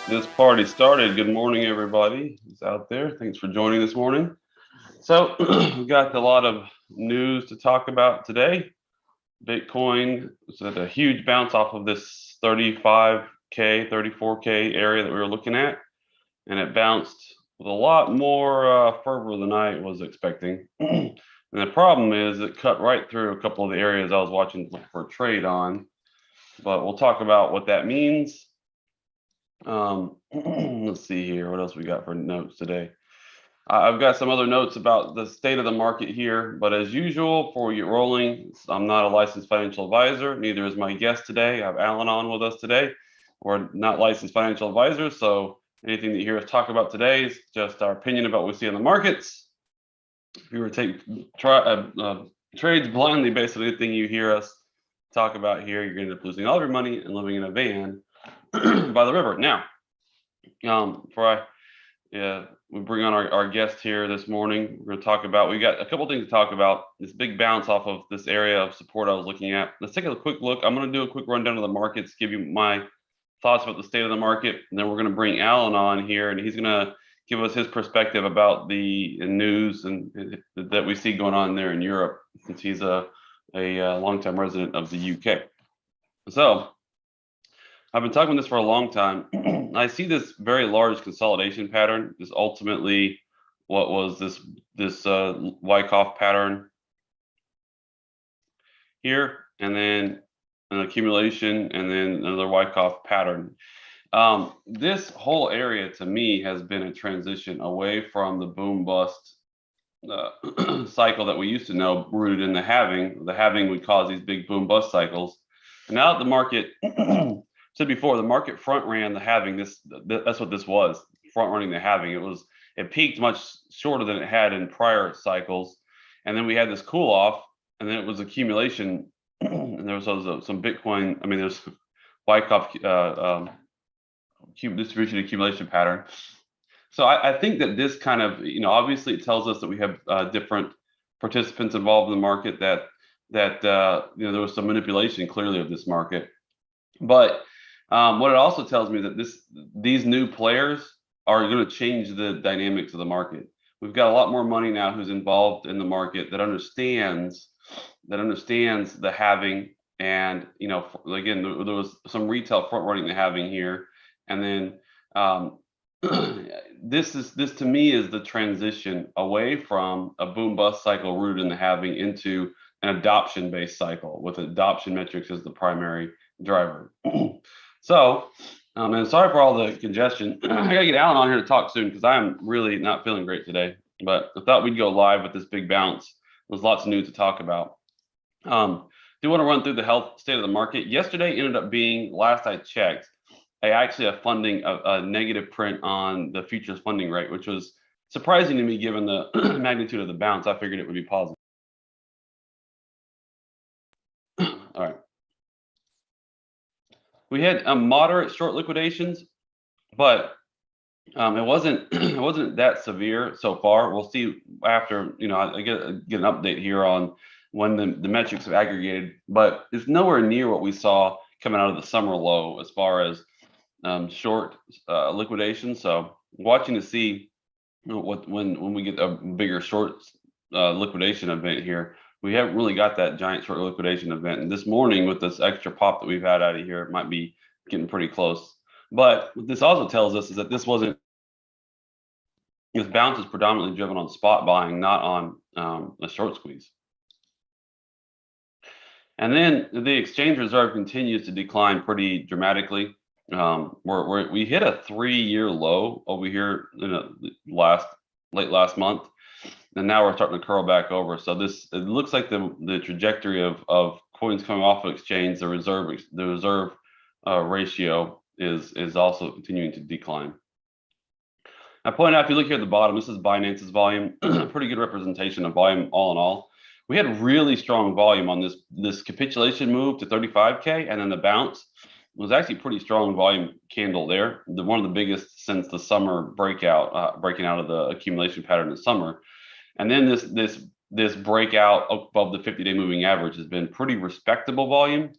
This party started. Good morning, everybody who's out there. Thanks for joining this morning. So, we've got a lot of news to talk about today. Bitcoin was at a huge bounce off of this 35K, 34K area that we were looking at, and it bounced with a lot more fervor than I was expecting. And the problem is it cut right through a couple of the areas I was watching for a trade on, but we'll talk about what that means. Let's see here. What else we got for notes today? I've got some other notes about the state of the market here, but as usual, before we get rolling, I'm not a licensed financial advisor. Neither is my guest today. I have Alan on with us today. We're not licensed financial advisors, so anything that you hear us talk about today is just our opinion about what we see in the markets. If you were to take trades blindly based on anything you hear us talk about here, you're going to end up losing all of your money and living in a van by the river. Now, before we bring on our guest here this morning, we're going to talk about, we got a couple things to talk about. This big bounce off of this area of support I was looking at. Let's take a quick look. I'm going to do a quick rundown of the markets, give you my thoughts about the state of the market, and then we're going to bring Alan on here, and he's going to give us his perspective about the news and that we see going on there in Europe, since he's a longtime resident of the UK. So I've been talking about this for a long time. I see this very large consolidation pattern. This ultimately, what was this Wyckoff pattern here, and then an accumulation, and then another Wyckoff pattern. This whole area to me has been a transition away from the boom bust cycle that we used to know, rooted in the halving. The halving would cause these big boom bust cycles. And now that the market said before, the market front ran the halving. That's what this was, front running the halving. It peaked much shorter than it had in prior cycles, and then we had this cool off, and then it was accumulation, and there was some Bitcoin. I mean, there's Wyckoff distribution accumulation pattern. So I think that this kind of, obviously it tells us that we have different participants involved in the market, that there was some manipulation clearly of this market, but what it also tells me that these new players are going to change the dynamics of the market. We've got a lot more money now who's involved in the market that understands the halving, and again, there was some retail front running the halving here, and then this to me is the transition away from a boom bust cycle rooted in the halving into an adoption based cycle with adoption metrics as the primary driver. So, and sorry for all the congestion. I gotta get Alan on here to talk soon because I'm really not feeling great today. But I thought we'd go live with this big bounce. There's lots of news to talk about. Do want to run through the health state of the market. Yesterday ended up being, last I checked, actually a negative print on the futures funding rate, which was surprising to me given the magnitude of the bounce. I figured it would be positive. All right. We had moderate short liquidations, but it wasn't that severe so far. We'll see after, I get an update here on when the metrics have aggregated, but it's nowhere near what we saw coming out of the summer low as far as short liquidation. So watching to see when we get a bigger short liquidation event here. We haven't really got that giant short liquidation event. And this morning, with this extra pop that we've had out of here, it might be getting pretty close. But what this also tells us is that this bounce is predominantly driven on spot buying, not on a short squeeze. And then the exchange reserve continues to decline pretty dramatically. We hit a 3-year low over here late last month. And now we're starting to curl back over. So it looks like the trajectory of coins coming off of exchange, the reserve ratio is also continuing to decline. I point out, if you look here at the bottom, this is Binance's volume, pretty good representation of volume all in all. We had really strong volume on this capitulation move to 35K, and then the bounce was actually pretty strong volume candle there. One of the biggest since the summer breaking out of the accumulation pattern in the summer. And then this breakout above the 50-day moving average has been pretty respectable volume.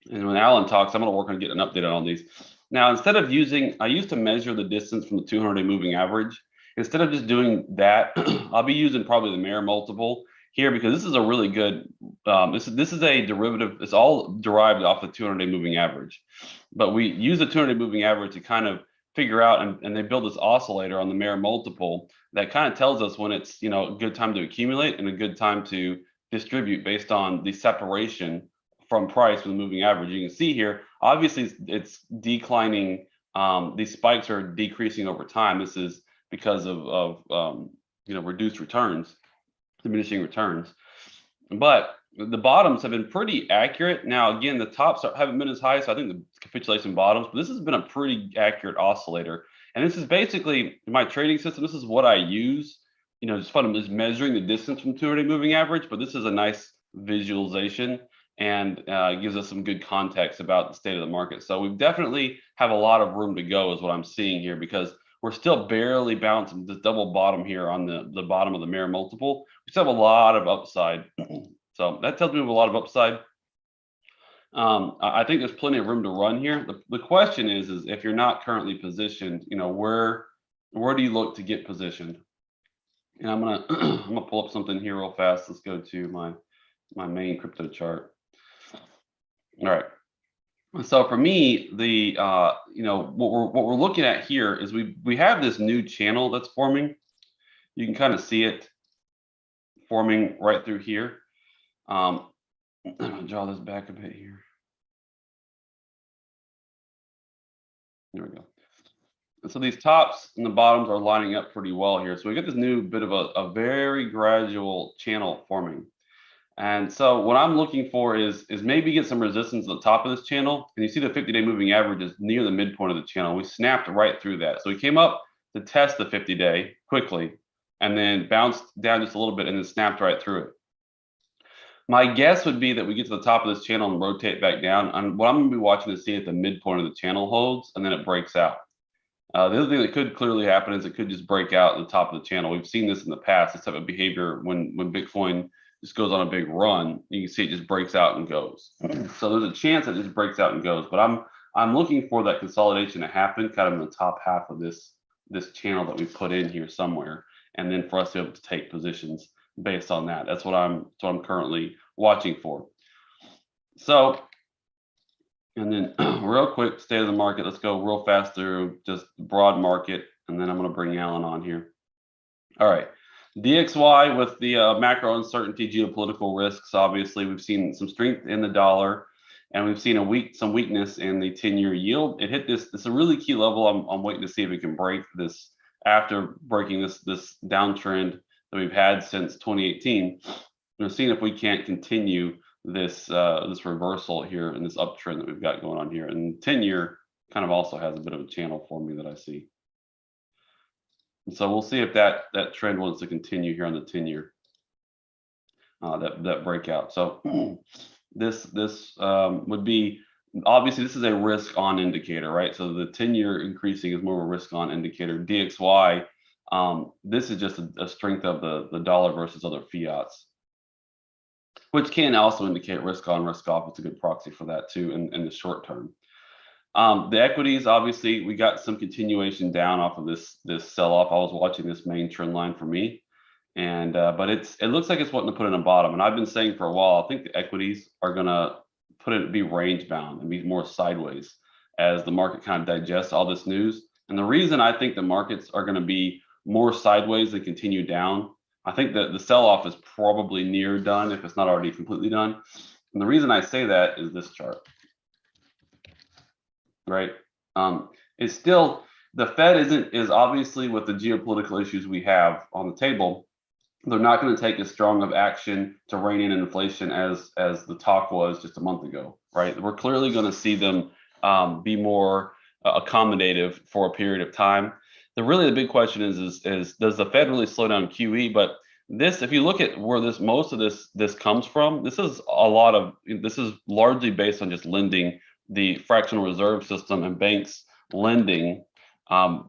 And when Alan talks, I'm going to work on getting an update on all these. Now, instead of I used to measure the distance from the 200-day moving average. Instead of just doing that, I'll be using probably the Mayer multiple here, because this is a really good, this is a derivative. It's all derived off the 200-day moving average, but we use the 200-day moving average to kind of figure out, and they build this oscillator on the Mayer multiple that kind of tells us when it's, a good time to accumulate and a good time to distribute based on the separation from price with the moving average. You can see here, obviously it's declining. These spikes are decreasing over time. This is because of reduced returns, diminishing returns. But the bottoms have been pretty accurate. Now, again, the tops haven't been as high, so I think the capitulation bottoms, but this has been a pretty accurate oscillator. And this is basically my trading system. This is what I use, just fundamentally is measuring the distance from 200-day moving average, but this is a nice visualization and gives us some good context about the state of the market. So we definitely have a lot of room to go is what I'm seeing here, because we're still barely bouncing this double bottom here on the bottom of the Mayer multiple. We still have a lot of upside. So that tells me we have a lot of upside. I think there's plenty of room to run here. The question is if you're not currently positioned, where do you look to get positioned? And I'm gonna pull up something here real fast. Let's go to my main crypto chart. All right. So for me, what we're looking at here is we have this new channel that's forming. You can kind of see it forming right through here. I'll draw this back a bit here. There we go. And so these tops and the bottoms are lining up pretty well here. So we get this new bit of a very gradual channel forming. And so what I'm looking for is maybe get some resistance at the top of this channel. And you see the 50-day moving average is near the midpoint of the channel. We snapped right through that. So we came up to test the 50-day quickly and then bounced down just a little bit and then snapped right through it. My guess would be that we get to the top of this channel and rotate back down. And what I'm going to be watching to see if the midpoint of the channel holds and then it breaks out. The other thing that could clearly happen is it could just break out at the top of the channel. We've seen this in the past, this type of behavior when Bitcoin just goes on a big run. You can see it just breaks out and goes. So there's a chance that it just breaks out and goes. But I'm looking for that consolidation to happen kind of in the top half of this channel that we put in here somewhere, and then for us to be able to take positions based on that. That's what I'm currently watching for. So, and then real quick, state of the market. Let's go real fast through just broad market, and then I'm going to bring Alan on here. All right, DXY with the macro uncertainty, geopolitical risks. Obviously, we've seen some strength in the dollar, and we've seen some weakness in the 10-year yield. It hit this is a really key level. I'm waiting to see if it can break this after breaking this downtrend that we've had since 2018. We're seeing if we can't continue this reversal here and this uptrend that we've got going on here. And 10-year kind of also has a bit of a channel for me that I see. And so we'll see if that trend wants to continue here on the 10-year, that breakout. So this would be, obviously this is a risk on indicator, right? So the 10-year increasing is more of a risk on indicator. DXY, this is just a strength of the dollar versus other fiats, which can also indicate risk on, risk off. It's a good proxy for that too in the short term. The equities, obviously, we got some continuation down off of this sell-off. I was watching this main trend line for me, and but it looks like it's wanting to put in a bottom. And I've been saying for a while, I think the equities are gonna be range bound and be more sideways as the market kind of digests all this news. And the reason I think the markets are going to be more sideways and continue down, I think that the sell-off is probably near done if it's not already completely done. And the reason I say that is this chart. Right, it's still, the Fed is obviously, with the geopolitical issues we have on the table, they're not going to take as strong of action to rein in inflation as the talk was just a month ago, right? We're clearly going to see them be more accommodative for a period of time. The big question is does the Fed really slow down QE? But this, if you look at where most of this comes from, this is largely based on just lending, the fractional reserve system and banks lending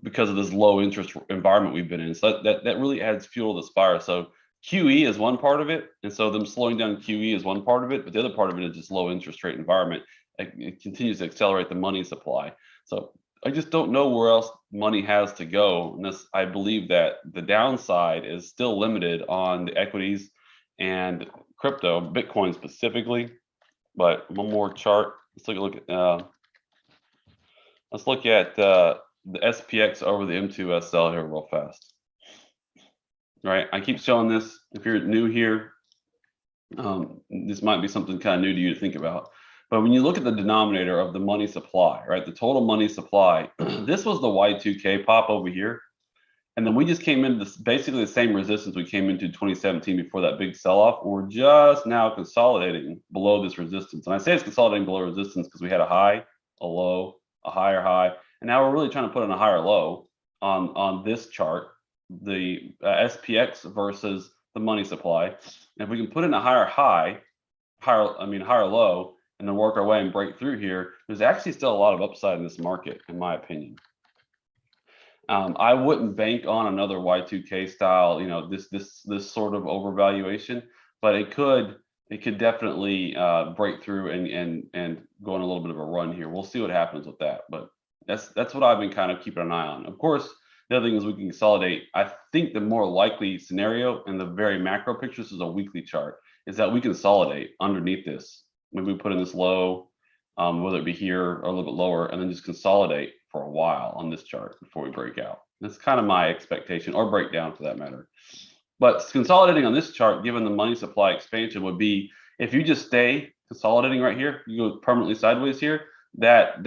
because of this low interest environment we've been in. So that really adds fuel to the fire. So QE is one part of it. And so them slowing down QE is one part of it. But the other part of it is just low interest rate environment. It continues to accelerate the money supply. So I just don't know where else money has to go. And this, I believe that the downside is still limited on the equities and crypto, Bitcoin specifically. But one more chart. Let's look at the SPX over the M2SL here real fast. All right, I keep showing this. If you're new here, this might be something kind of new to you to think about. But when you look at the denominator of the money supply, right, the total money supply, this was the Y2K pop over here. And then we just came into this, basically the same resistance we came into 2017 before that big sell-off. We're just now consolidating below this resistance. And I say it's consolidating below resistance because we had a high, a low, a higher high. And now we're really trying to put in a higher low on this chart, the SPX versus the money supply. And if we can put in a higher high, higher low, and then work our way and break through here, there's actually still a lot of upside in this market, in my opinion. I wouldn't bank on another Y2K style, this sort of overvaluation, but it could definitely break through and go on a little bit of a run here. We'll see what happens with that, but that's what I've been kind of keeping an eye on. Of course, the other thing is we can consolidate. I think the more likely scenario in the very macro picture, this is a weekly chart, is that we consolidate underneath this. Maybe we put in this low, whether it be here or a little bit lower, and then just consolidate for a while on this chart before we break out. That's kind of my expectation, or break down for that matter. But consolidating on this chart, given the money supply expansion, would be if you just stay consolidating right here, you go permanently sideways here. That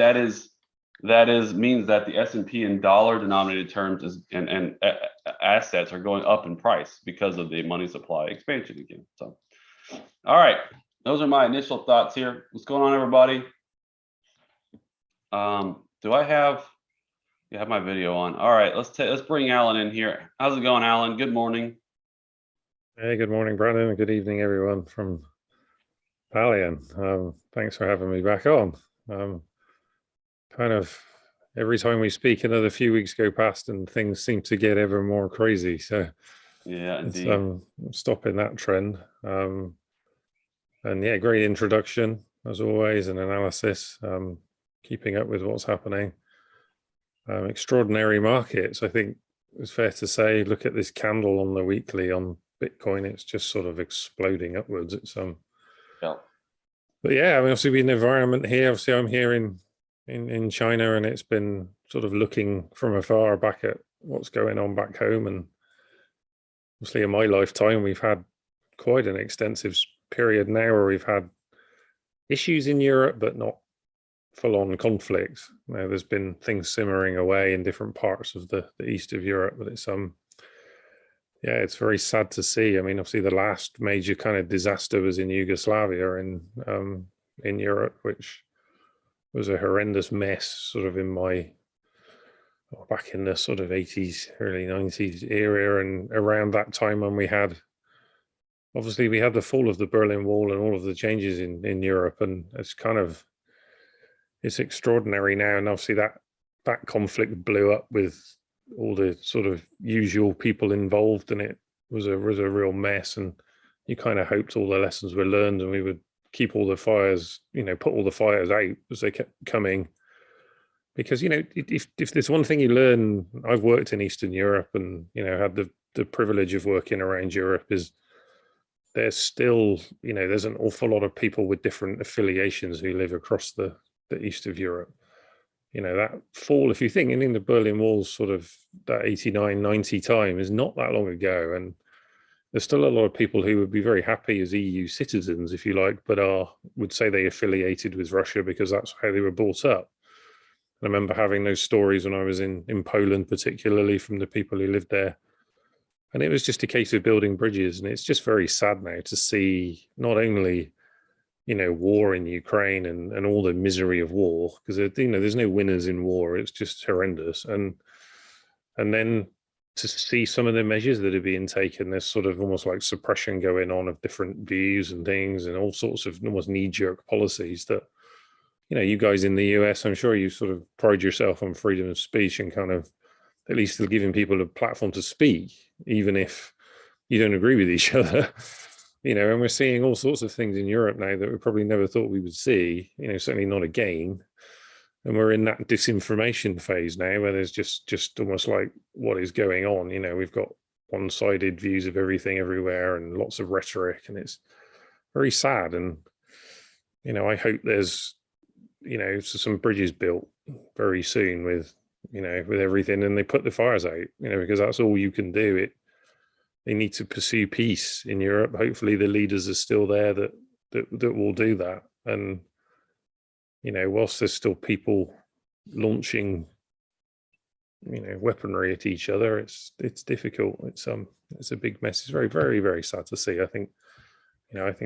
means that the S&P in dollar denominated terms and assets are going up in price because of the money supply expansion again. So, all right, those are my initial thoughts here. What's going on, everybody? Do I have my video on? All right, let's bring Alan in here. How's it going, Alan? Good morning. Hey, good morning, Brandon, and good evening, everyone from Palian. Thanks for having me back on. Kind of every time we speak, another few weeks go past, and things seem to get ever more crazy. So yeah, indeed. Stopping that trend. And yeah, great introduction as always, and analysis. Keeping up with what's happening. Extraordinary markets, I think it's fair to say. Look at this candle on the weekly on Bitcoin; it's just sort of exploding upwards. It's yeah. But yeah, I mean, obviously, we in the environment here. Obviously, I'm here in China, and it's been sort of looking from afar back at what's going on back home. And obviously, in my lifetime, we've had quite an extensive period now where we've had issues in Europe, but not full-on conflicts. Now, there's been things simmering away in different parts of the east of Europe, but it's yeah, it's very sad to see. I mean, obviously, the last major kind of disaster was in Yugoslavia in Europe, which was a horrendous mess, sort of back in the sort of 80s, early 90s era, and around that time when we had the fall of the Berlin Wall and all of the changes in Europe, and it's extraordinary now. And obviously that conflict blew up with all the sort of usual people involved, and it was a real mess. And you kind of hoped all the lessons were learned, and we would keep all the fires, put all the fires out as they kept coming. Because if there's one thing you learn, I've worked in Eastern Europe and had the privilege of working around Europe, is there's still there's an awful lot of people with different affiliations who live across the east of Europe. That fall, if you think in the Berlin Wall's sort of that 89, 90 time, is not that long ago. And there's still a lot of people who would be very happy as EU citizens, if you like, but would say they affiliated with Russia because that's how they were brought up. I remember having those stories when I was in Poland, particularly from the people who lived there. And it was just a case of building bridges. And it's just very sad now to see not only war in Ukraine and all the misery of war, because there's no winners in war. It's just horrendous. And then to see some of the measures that are being taken, there's sort of almost like suppression going on of different views and things, and all sorts of almost knee-jerk policies that, you guys in the US, I'm sure you sort of pride yourself on freedom of speech and kind of at least giving people a platform to speak, even if you don't agree with each other. And we're seeing all sorts of things in Europe now that we probably never thought we would see, certainly not again. and we're in that disinformation phase now, where there's just almost like, what is going on? We've got one-sided views of everything everywhere, and lots of rhetoric, and it's very sad. And I hope there's some bridges built very soon with everything, and they put the fires out, because that's all you can do. They need to pursue peace in Europe. Hopefully the leaders are still there that will do that. And whilst there's still people launching weaponry at each other, it's difficult. It's a big mess. It's very, very, very sad to see. I think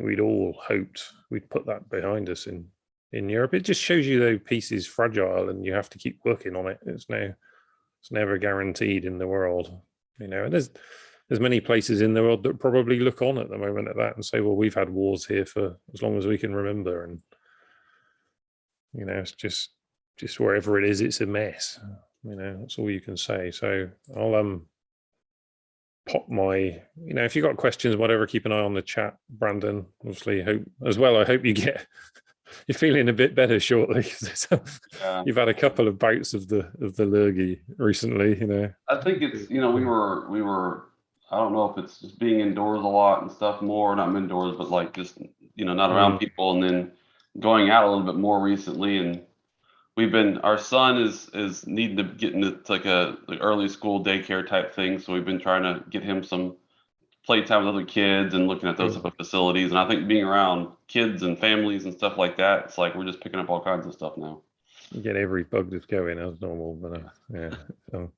we'd all hoped we'd put that behind us in Europe. It just shows you, though, peace is fragile and you have to keep working on it. It's never guaranteed in the world. And there's many places in the world that probably look on at the moment at that and say, well, we've had wars here for as long as we can remember. And it's just wherever it is, it's a mess. That's all you can say. So I'll pop my, if you've got questions, whatever, keep an eye on the chat, Brandon. Obviously, I hope you're feeling a bit better shortly. Yeah. You've had a couple of bouts of the lurgy recently. I think it's we were I don't know if it's just being indoors a lot and stuff more, not indoors, but like just not around people, and then going out a little bit more recently. And our son is needing to get into like early school daycare type thing, so we've been trying to get him some playtime with other kids and looking at those type of facilities. And I think being around kids and families and stuff like that, it's like we're just picking up all kinds of stuff now. You get every bug that's going as normal, but yeah. So.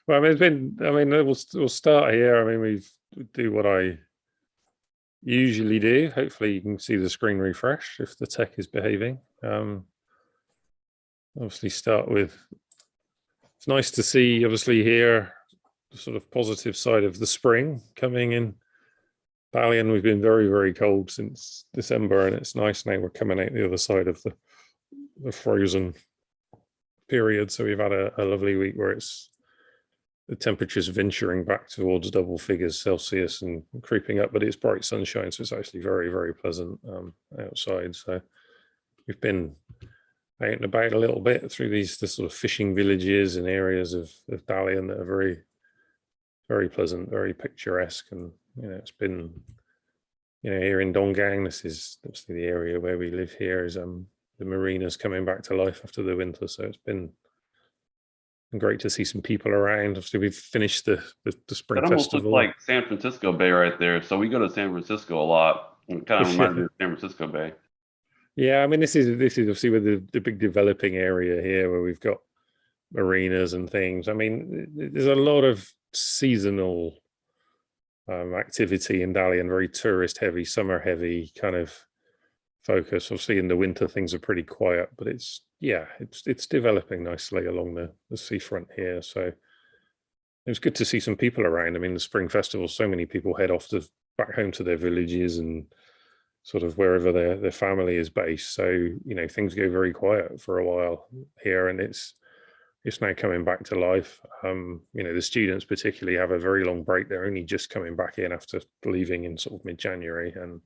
Well, we'll start here. We do what I usually do. Hopefully you can see the screen refresh if the tech is behaving. Obviously start with, it's nice to see, obviously, here the sort of positive side of the spring coming in Dalian. We've been very, very cold since December, and it's nice now we're coming out the other side of the frozen period. So we've had a lovely week where the temperature's venturing back towards double figures Celsius and creeping up, but it's bright sunshine, so it's actually very, very pleasant outside. So we've been out and about a little bit through the sort of fishing villages and areas of Dalian that are very, very pleasant, very picturesque. And it's been here in Donggang, this is obviously the area where we live here, is the marinas coming back to life after the winter. So it's been great to see some people around. Obviously, we've finished the spring festival. It almost looks like San Francisco Bay right there. So we go to San Francisco a lot. It kind of reminds me of San Francisco Bay. Yeah, this is obviously with the big developing area here where we've got marinas and things. There's a lot of seasonal activity in Dalian, very tourist heavy, summer heavy kind of focus. Obviously in the winter things are pretty quiet, but it's developing nicely along the seafront here. So it was good to see some people around. The spring festival, so many people head off back home to their villages and sort of wherever their family is based. So things go very quiet for a while here, and it's now coming back to life. The students particularly have a very long break. They're only just coming back in after leaving in sort of mid-January, and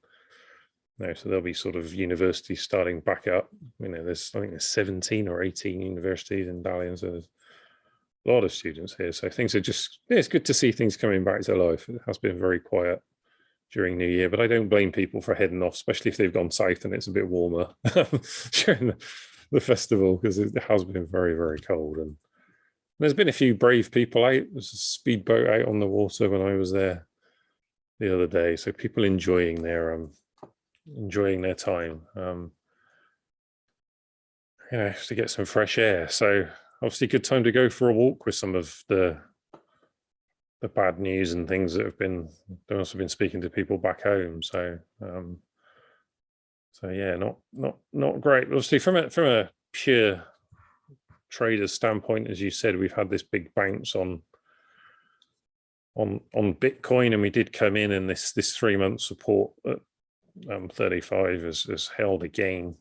so there'll be sort of universities starting back up. I think there's 17 or 18 universities in Dalian, so there's a lot of students here. So things are it's good to see things coming back to life. It has been very quiet during New Year, but I don't blame people for heading off, especially if they've gone south and it's a bit warmer during the festival, because it has been very, very cold. And there's been a few brave people out. There's a speedboat out on the water when I was there the other day. So people enjoying their time, to get some fresh air. So obviously good time to go for a walk with some of the bad news and things that I've also been speaking to people back home. So yeah, not great. Obviously from a pure trader standpoint, as you said, we've had this big bounce on Bitcoin, and we did come in, and this 3-month support at 35 has held again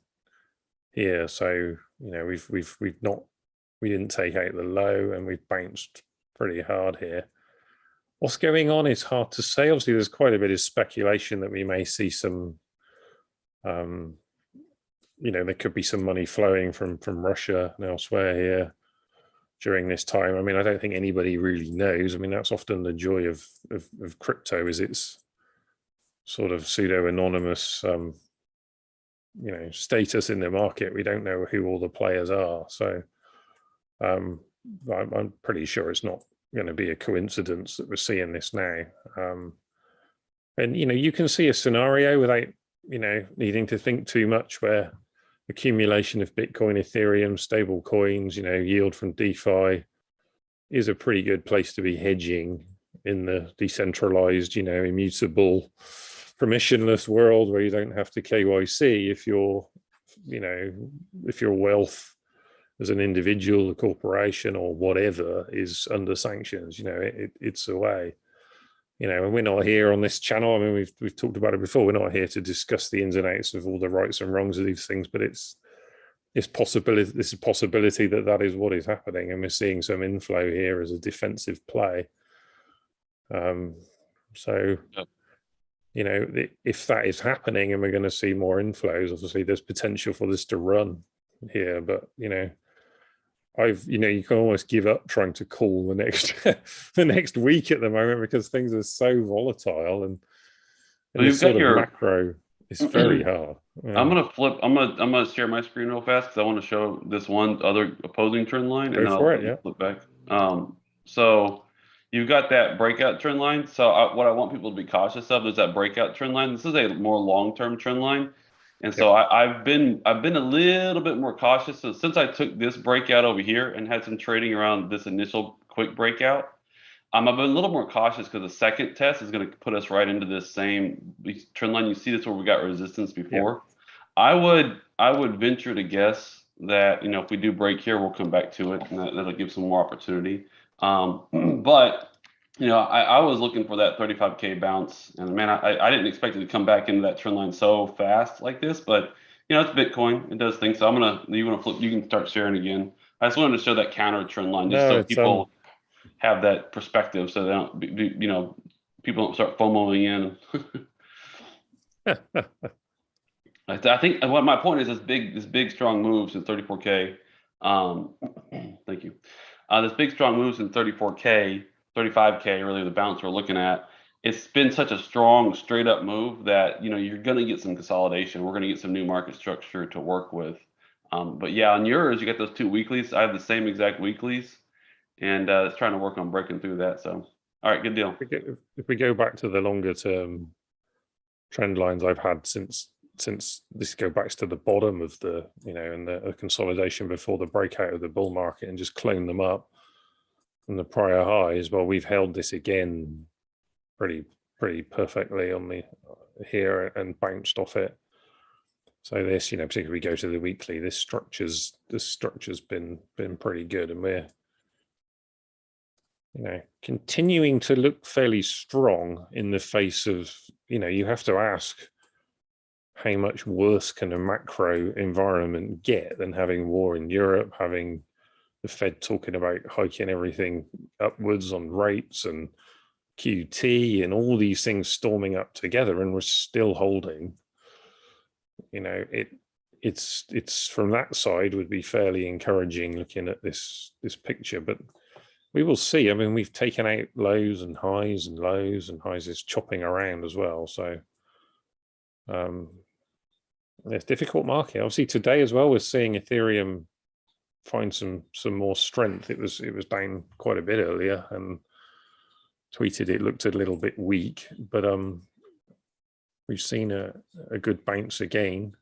here. So we didn't take out the low, and we've bounced pretty hard here. What's going on is hard to say. Obviously, there's quite a bit of speculation that we may see some there could be some money flowing from Russia and elsewhere here during this time. I mean, I don't think anybody really knows. I mean, that's often the joy of crypto, is its sort of pseudo anonymous status in the market. We don't know who all the players are, so I'm pretty sure it's not going to be a coincidence that we're seeing this now. And you can see a scenario without needing to think too much, where accumulation of Bitcoin, Ethereum, stable coins, yield from DeFi is a pretty good place to be hedging in the decentralized, immutable, permissionless world where you don't have to KYC if your wealth as an individual, a corporation, or whatever is under sanctions. It's a way. And we're not here on this channel. I mean, we've talked about it before. We're not here to discuss the ins and outs of all the rights and wrongs of these things, but it's possibility. There's a possibility that is what is happening, and we're seeing some inflow here as a defensive play. So, yep. If that is happening, and we're going to see more inflows, obviously there's potential for this to run here. But you can almost give up trying to call the next week at the moment, because things are so volatile, and this sort of macro is very hard. Yeah. I'm gonna share my screen real fast because I want to show this one other opposing trend line, and then I'll flip back. So you've got that breakout trend line. So what I want people to be cautious of is that breakout trend line. This is a more long-term trend line. And so I've been a little bit more cautious. So since I took this breakout over here and had some trading around this initial quick breakout, I've been a little more cautious because the second test is going to put us right into this same trend line. You see this where we got resistance before. Yeah. I would venture to guess that if we do break here, we'll come back to it, and that'll give some more opportunity. But I was looking for that 35K bounce, and man, I didn't expect it to come back into that trend line so fast like this. But it's Bitcoin; it does things. So you want to flip? You can start sharing again. I just wanted to show that counter trend line, just so people have that perspective, so they don't, people don't start FOMOing in. I think what my point is, this big strong moves in 34K. Thank you. This big strong moves in 34K. 35K, really the bounce we're looking at. It's been such a strong straight up move that you're going to get some consolidation. We're going to get some new market structure to work with. But yeah, on yours, you got those two weeklies. I have the same exact weeklies, and it's trying to work on breaking through that. So, all right, good deal. If we go back to the longer term trend lines I've had since this go back to the bottom of the and the consolidation before the breakout of the bull market, and just clone them up from the prior highs, well, we've held this again pretty perfectly on the here and bounced off it. So this, particularly we go to the weekly, this structure's been pretty good, and we're continuing to look fairly strong in the face of you have to ask, how much worse can a macro environment get than having war in Europe, having the Fed talking about hiking everything upwards on rates and QT and all these things storming up together, and we're still holding. It's from that side would be fairly encouraging looking at this picture, but we will see. I mean, we've taken out lows and highs and lows and highs. Is chopping around as well, so it's a difficult market. Obviously today as well, we're seeing Ethereum find some more strength. It was down quite a bit earlier, and tweeted it looked a little bit weak, but we've seen a good bounce again.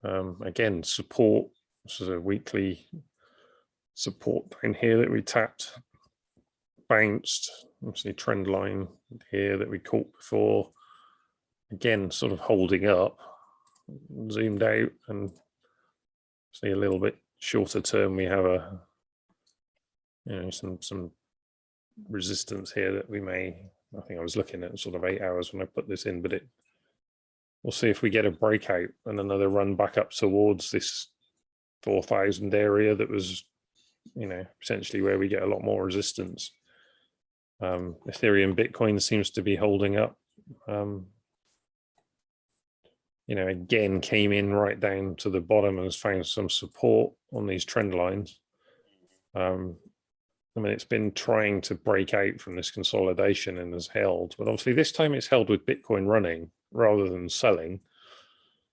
Again, support, sort of weekly support down here that we tapped, bounced, obviously trend line here that we caught before, again sort of holding up, zoomed out, and see a little bit shorter term we have some resistance here that we may, I think I was looking at sort of 8 hours when I put this in, but we'll see if we get a breakout and another run back up towards this 4,000 area that was potentially where we get a lot more resistance. Ethereum, Bitcoin seems to be holding up again came in right down to the bottom and has found some support on these trend lines. I mean, it's been trying to break out from this consolidation and has held, but obviously this time it's held with Bitcoin running rather than selling.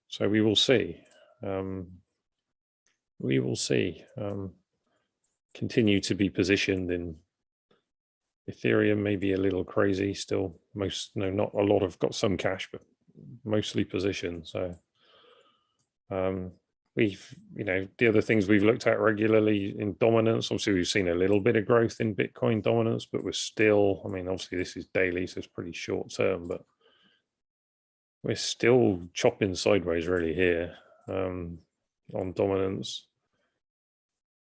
So we will see. We will see. Continue to be positioned in Ethereum, maybe a little crazy still. Not a lot of, got some cash, but mostly positioned. So we've, the other things we've looked at regularly in dominance, obviously we've seen a little bit of growth in Bitcoin dominance, but we're still, I mean, obviously this is daily, so it's pretty short term, but we're still chopping sideways really here on dominance.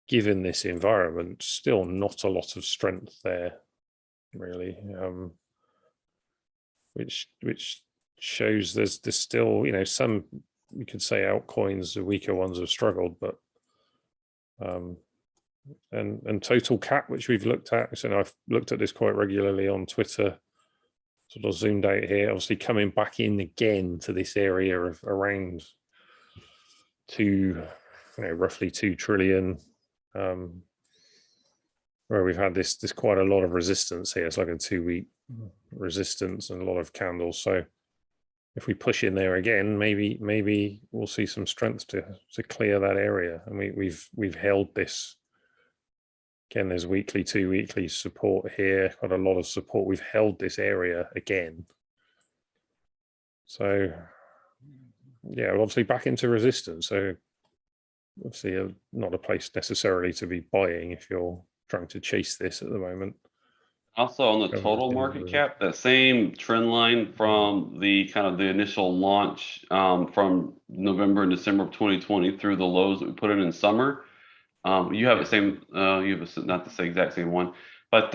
Given this environment, still not a lot of strength there, really, which shows there's still, some, you could say altcoins, the weaker ones have struggled, but and total cap, which we've looked at, so I've looked at this quite regularly on Twitter, sort of zoomed out here, obviously coming back in again to this area of around roughly 2 trillion, where we've had this quite a lot of resistance here. It's like a 2-week resistance and a lot of candles. So if we push in there again, maybe we'll see some strength to clear that area. And we've held this. Again, there's weekly, 2-weekly support here, got a lot of support. We've held this area again. So yeah, obviously back into resistance. So obviously not a place necessarily to be buying if you're trying to chase this at the moment. Also on the total market cap, that same trend line from the kind of the initial launch from November and December of 2020 through the lows that we put in summer. You have the same, you have not the exact same one, but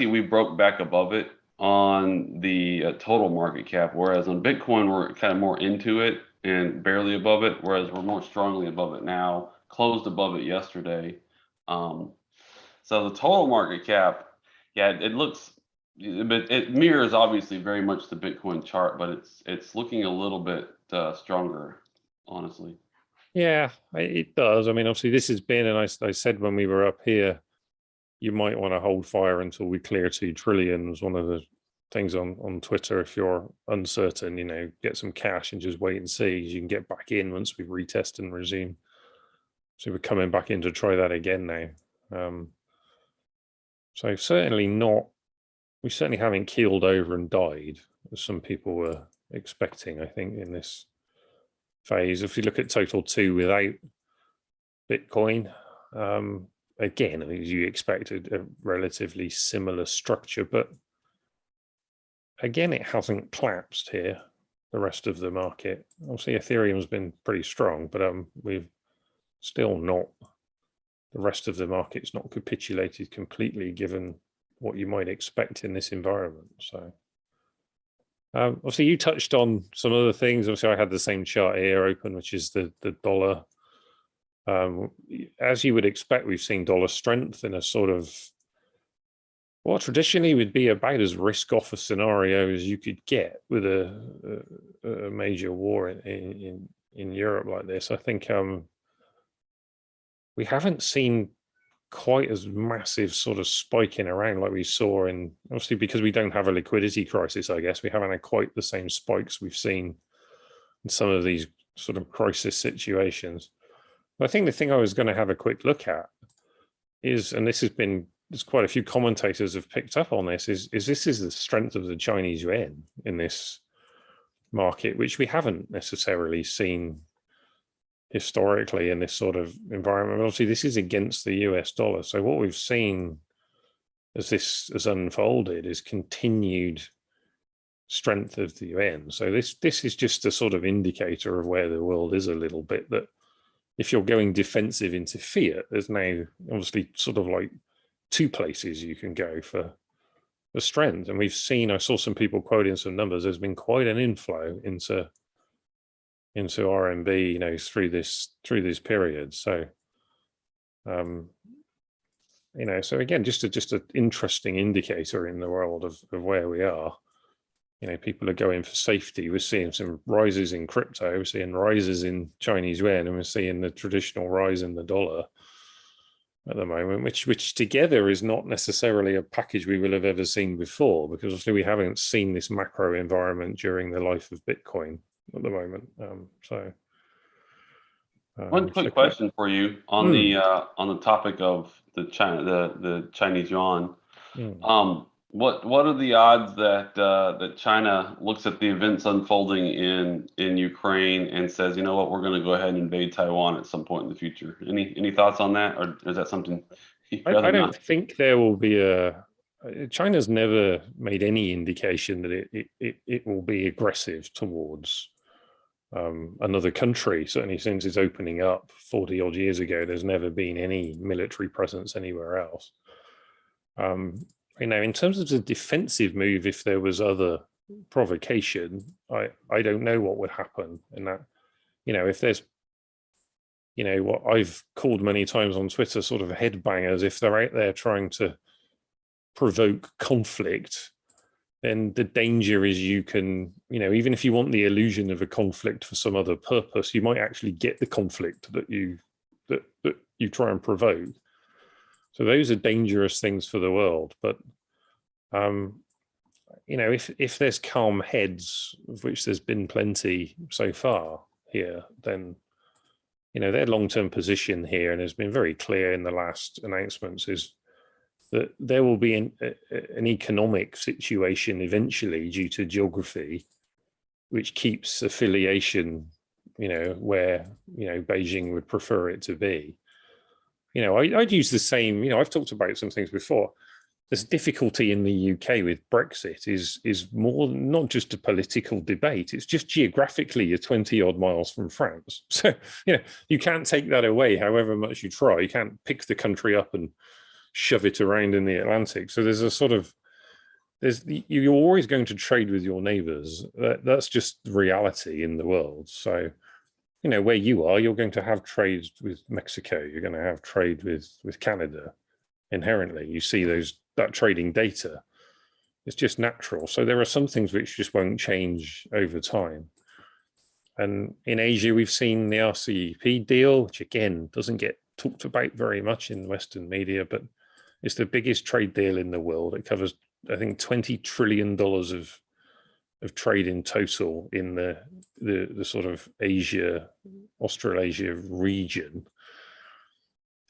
we broke back above it on the total market cap, whereas on Bitcoin we're kind of more into it and barely above it, whereas we're more strongly above it now, closed above it yesterday. So the total market cap, yeah, it looks, but it mirrors obviously very much the Bitcoin chart, but it's looking a little bit stronger, honestly. Yeah, it does. I mean, obviously this has been, and I said when we were up here, you might want to hold fire until we clear 2 trillion was one of the things on Twitter. If you're uncertain, get some cash and just wait and see. You can get back in once we retest and resume. So we're coming back in to try that again now. So we certainly haven't keeled over and died, as some people were expecting, I think, in this phase. If you look at total 2 without Bitcoin, again, I mean, you expected a relatively similar structure, but again, it hasn't collapsed here, the rest of the market. Obviously, Ethereum's been pretty strong, but we've still not, the rest of the market's not capitulated completely, given what you might expect in this environment. So obviously you touched on some other things. Obviously I had the same chart here open, which is the dollar. As you would expect, we've seen dollar strength in a sort of what traditionally would be about as risk off a scenario as you could get with a major war in Europe like this. I think we haven't seen quite as massive sort of spiking around like we saw in, obviously because we don't have a liquidity crisis, I guess we haven't had quite the same spikes we've seen in some of these sort of crisis situations. But I think the thing I was going to have a quick look at is, and this has been, there's quite a few commentators have picked up on this, is this is the strength of the Chinese yuan in this market, which we haven't necessarily seen historically in this sort of environment. Obviously, this is against the US dollar. So what we've seen as this has unfolded is continued strength of the yuan. So this is just a sort of indicator of where the world is a little bit, that if you're going defensive into fiat, there's now obviously sort of like 2 places you can go for the strength. And we've seen, I saw some people quoting some numbers, there's been quite an inflow into RMB, through this period. So, so again, just an interesting indicator in the world of where we are. people are going for safety. We're seeing some rises in crypto, we're seeing rises in Chinese yuan, and we're seeing the traditional rise in the dollar at the moment, which together is not necessarily a package we will have ever seen before, because obviously we haven't seen this macro environment during the life of Bitcoin at the moment. One quick question for you on the topic of the Chinese yuan. What are the odds that China looks at the events unfolding in Ukraine and says, you know what, we're going to go ahead and invade Taiwan at some point in the future? Any thoughts on that, or is that something you'd rather I don't not? think there will be China's never made any indication that it will be aggressive towards another country. Certainly since its opening up 40 odd years ago, there's never been any military presence anywhere else. In terms of the defensive move, if there was other provocation, I don't know what would happen in that. If there's, what I've called many times on Twitter, sort of headbangers, if they're out there trying to provoke conflict, then the danger is you can, even if you want the illusion of a conflict for some other purpose, you might actually get the conflict that you try and provoke. So those are dangerous things for the world. But, if there's calm heads, of which there's been plenty so far here, then, their long-term position here, and has been very clear in the last announcements, is that there will be an economic situation eventually due to geography, which keeps affiliation, where, Beijing would prefer it to be. I'd use the same, I've talked about some things before. There's difficulty in the UK with Brexit is more not just a political debate, it's just geographically you're 20 odd miles from France. So, you can't take that away however much you try. You can't pick the country up and shove it around in the Atlantic. So there's a sort of, you're always going to trade with your neighbors. That's just reality in the world. So, where you are, you're going to have trade with Mexico. You're going to have trade with Canada. Inherently, you see that trading data. It's just natural. So there are some things which just won't change over time. And in Asia, we've seen the RCEP deal, which again doesn't get talked about very much in Western media, but it's the biggest trade deal in the world. It covers, I think, $20 trillion of trade in total in the sort of Asia, Australasia region.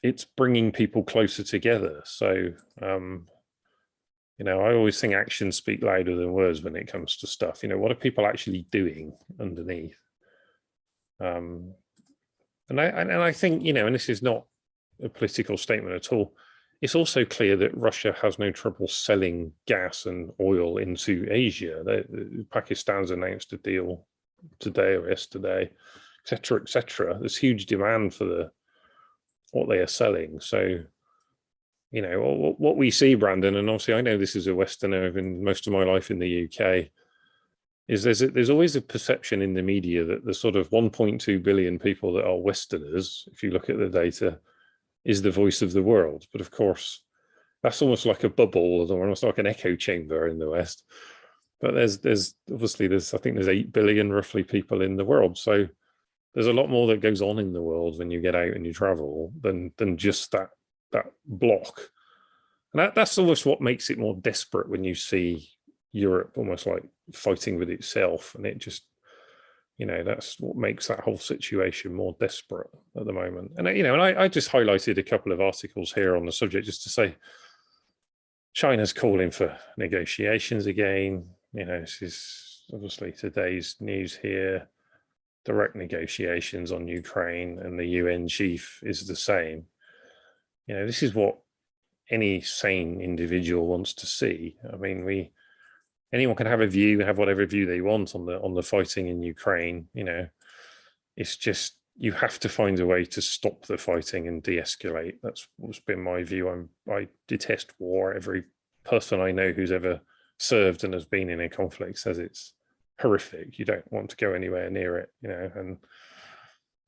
It's bringing people closer together. So, I always think actions speak louder than words when it comes to stuff. What are people actually doing underneath? And I think, and this is not a political statement at all, it's also clear that Russia has no trouble selling gas and oil into Asia. Pakistan's announced a deal today or yesterday, et cetera, et cetera. There's huge demand for what they are selling. So, what we see, Brandon, and obviously I know this is a Westerner, I've been most of my life in the UK, is there's always a perception in the media that the sort of 1.2 billion people that are Westerners, if you look at the data, is the voice of the world. But of course, that's almost like a bubble, or almost like an echo chamber in the West. But there's obviously I think there's 8 billion roughly people in the world. So there's a lot more that goes on in the world when you get out and you travel than just that block. And that's almost what makes it more desperate when you see Europe almost like fighting with itself, and it just, that's what makes that whole situation more desperate at the moment. And I just highlighted a couple of articles here on the subject just to say China's calling for negotiations again. This is obviously today's news here. Direct negotiations on Ukraine, and the UN chief is the same. This is what any sane individual wants to see. I mean, anyone can have a view, have whatever view they want on the fighting in Ukraine. It's just, you have to find a way to stop the fighting and de-escalate. That's what's been my view. I detest war. Every person I know who's ever served and has been in a conflict says it's horrific. You don't want to go anywhere near it, and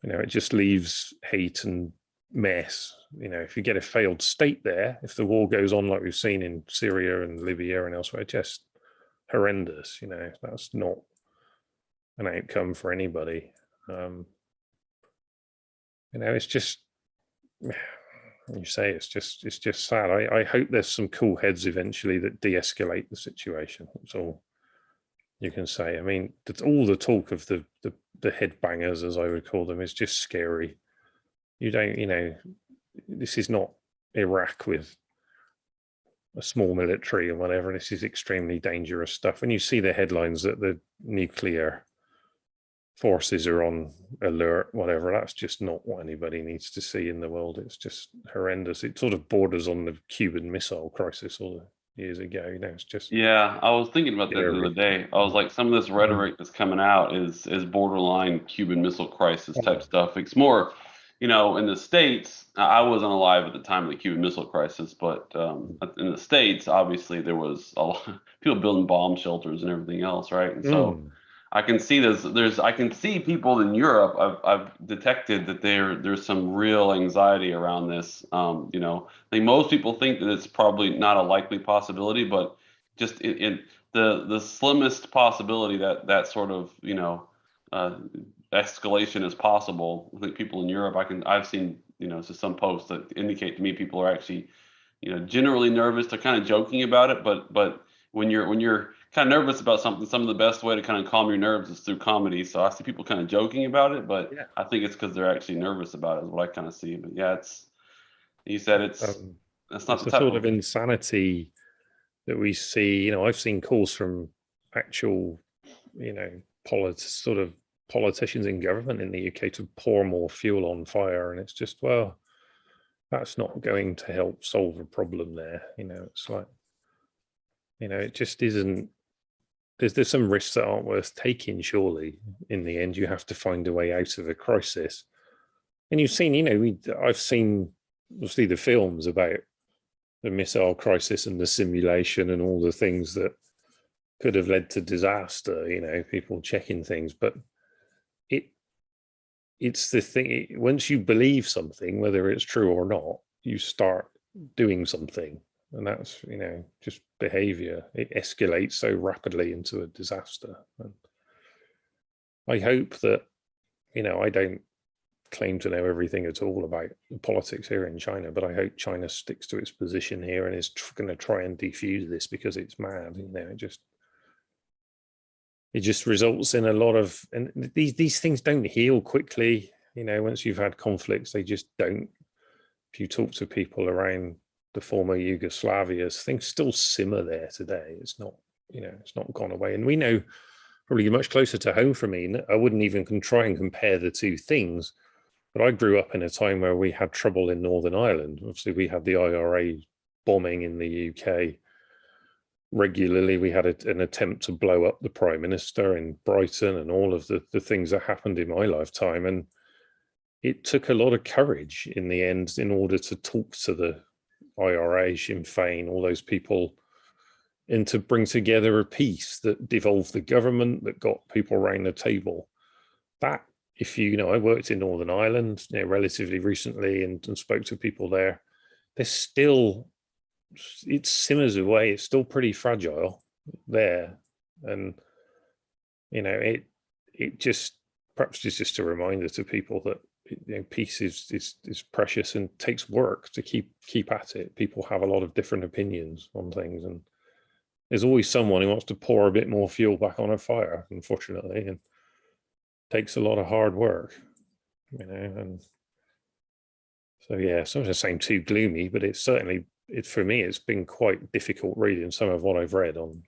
it just leaves hate and mess. If you get a failed state there, if the war goes on like we've seen in Syria and Libya and elsewhere, just horrendous. That's not an outcome for anybody. It's just, you say, it's just sad. I hope there's some cool heads eventually that de-escalate the situation. That's all you can say. I mean, all the talk of the headbangers, as I would call them, is just scary. You don't, this is not Iraq with a small military and whatever. This is extremely dangerous stuff. When you see the headlines that the nuclear forces are on alert, whatever, that's just not what anybody needs to see in the world. It's just horrendous. It sort of borders on the Cuban Missile Crisis all the years ago. It's just, Yeah, I was thinking about that the other day. I was like, some of this rhetoric that's coming out is borderline Cuban Missile Crisis type stuff. It's more, in the States, I wasn't alive at the time of the Cuban Missile Crisis, but in the States, obviously there was a lot of people building bomb shelters and everything else, right? And so I can see I can see people in Europe. I've detected that there's some real anxiety around this. I think most people think that it's probably not a likely possibility, but just in the slimmest possibility that sort of escalation is possible. I think people in Europe, I've seen some posts that indicate to me people are actually generally nervous. They're kind of joking about it, but when you're kind of nervous about something, some of the best way to kind of calm your nerves is through comedy. So I see people kind of joking about it, but yeah. I think it's because they're actually nervous about it, is what I kind of see. But yeah, you said it's not the sort of insanity that we see. I've seen calls from actual, politicians in government in the UK to pour more fuel on fire, and it's just, well, that's not going to help solve a problem there. It's like, it just isn't. There's some risks that aren't worth taking, surely. In the end, you have to find a way out of a crisis. And you've seen, I've seen, obviously, the films about the missile crisis and the simulation and all the things that could have led to disaster, people checking things. But it's the thing, once you believe something, whether it's true or not, you start doing something. And that's, just behavior. It escalates so rapidly into a disaster. And I hope that, I don't claim to know everything at all about the politics here in China, but I hope China sticks to its position here and is going to try and defuse this, because it's mad. It just results in a lot of, and these things don't heal quickly. Once you've had conflicts, they just don't. If you talk to people around the former Yugoslavias, things still simmer there today. It's not, it's not gone away. And we know, probably much closer to home for me, I wouldn't even try and compare the two things, but I grew up in a time where we had trouble in Northern Ireland. Obviously, we had the IRA bombing in the UK regularly. We had an attempt to blow up the Prime Minister in Brighton, and all of the things that happened in my lifetime. And it took a lot of courage in the end in order to talk to the IRA, Sinn Féin, all those people, and to bring together a peace that devolved the government, that got people around the table. That, if I worked in Northern Ireland relatively recently and spoke to people there, there's still, it simmers away. It's still pretty fragile there. And, it just, perhaps it's just a reminder to people that peace is precious and takes work to keep at it. People have a lot of different opinions on things, and there's always someone who wants to pour a bit more fuel back on a fire, unfortunately, and takes a lot of hard work, and so yeah, so it doesn't sound too gloomy, but it's certainly, for me, it's been quite difficult reading some of what I've read on,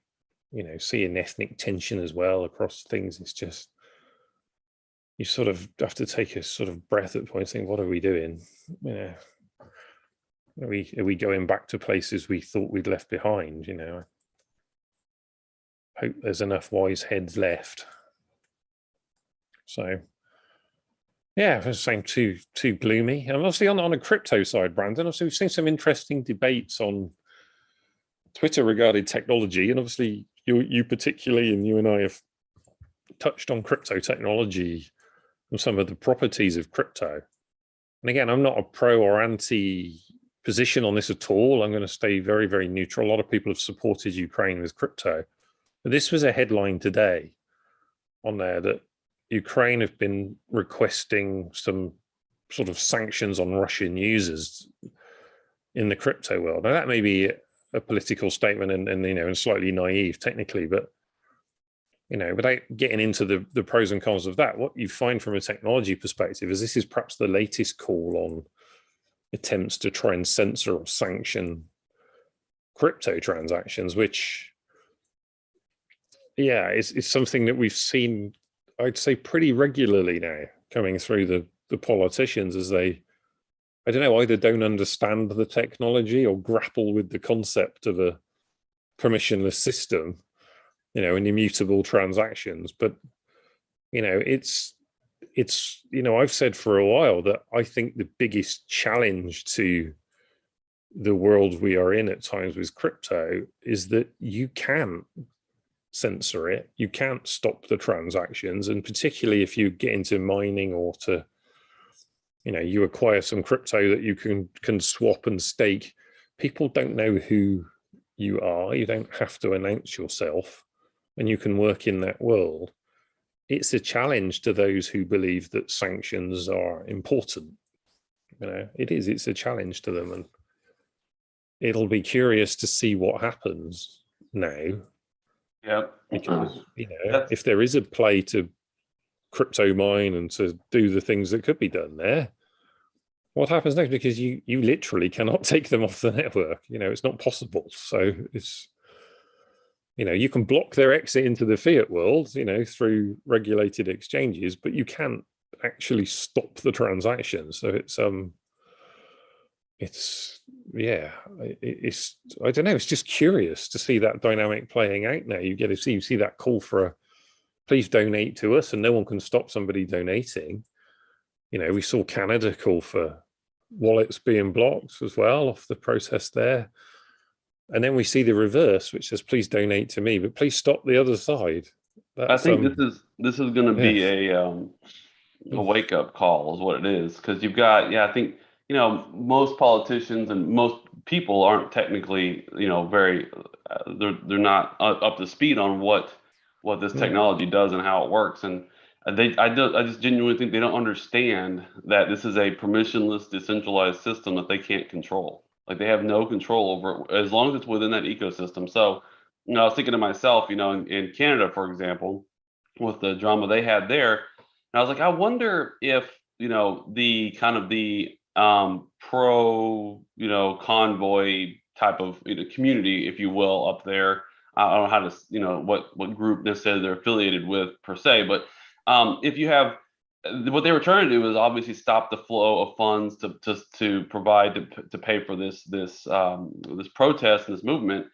seeing ethnic tension as well across things. It's just, you sort of have to take a sort of breath at points, saying, what are we doing? Are we going back to places we thought we'd left behind? I hope there's enough wise heads left. So yeah, it doesn't sound too gloomy. And obviously on a crypto side, Brandon, obviously we've seen some interesting debates on Twitter regarding technology, and obviously you particularly, and you and I have touched on crypto technology and some of the properties of crypto. And again, I'm not a pro or anti position on this at all. I'm going to stay very, very neutral. A lot of people have supported Ukraine with crypto. This was a headline today on there that Ukraine have been requesting some sort of sanctions on Russian users in the crypto world. Now that may be a political statement and slightly naive technically, but without getting into the pros and cons of that, what you find from a technology perspective is this is perhaps the latest call on attempts to try and censor or sanction crypto transactions, which, is something that we've seen, I'd say, pretty regularly now coming through the politicians as they, I don't know, either don't understand the technology or grapple with the concept of a permissionless system, and immutable transactions. But, it's I've said for a while that I think the biggest challenge to the world we are in at times with crypto is that you can censor it, you can't stop the transactions, and particularly if you get into mining or to, you acquire some crypto that you can swap and stake, people don't know who you are, you don't have to announce yourself, and you can work in that world. It's a challenge to those who believe that sanctions are important. It's a challenge to them, and it'll be curious to see what happens now. Yeah, because if there is a play to crypto mine and to do the things that could be done there, what happens next? Because you literally cannot take them off the network. It's not possible. So it's, you can block their exit into the fiat world, through regulated exchanges, but you can't actually stop the transaction. So it's I don't know, it's just curious to see that dynamic playing out now. You see that call for please donate to us, and no one can stop somebody donating. We saw Canada call for wallets being blocked as well off the protest there. And then we see the reverse, which says, please donate to me, but please stop the other side. I think this is going to be a wake up call, is what it is, because you've got, I think, most politicians and most people aren't technically, very, they're not up to speed on what this technology does and how it works, and I just genuinely think they don't understand that this is a permissionless, decentralized system that they can't control. Like, they have no control over it as long as it's within that ecosystem. So, I was thinking to myself, in Canada, for example, with the drama they had there, and I was like, I wonder if, the kind of the pro, convoy type of community, if you will, up there. I don't know how to, what group necessarily they're affiliated with per se, but if you have, what they were trying to do is obviously stop the flow of funds to provide to pay for this protest and this movement.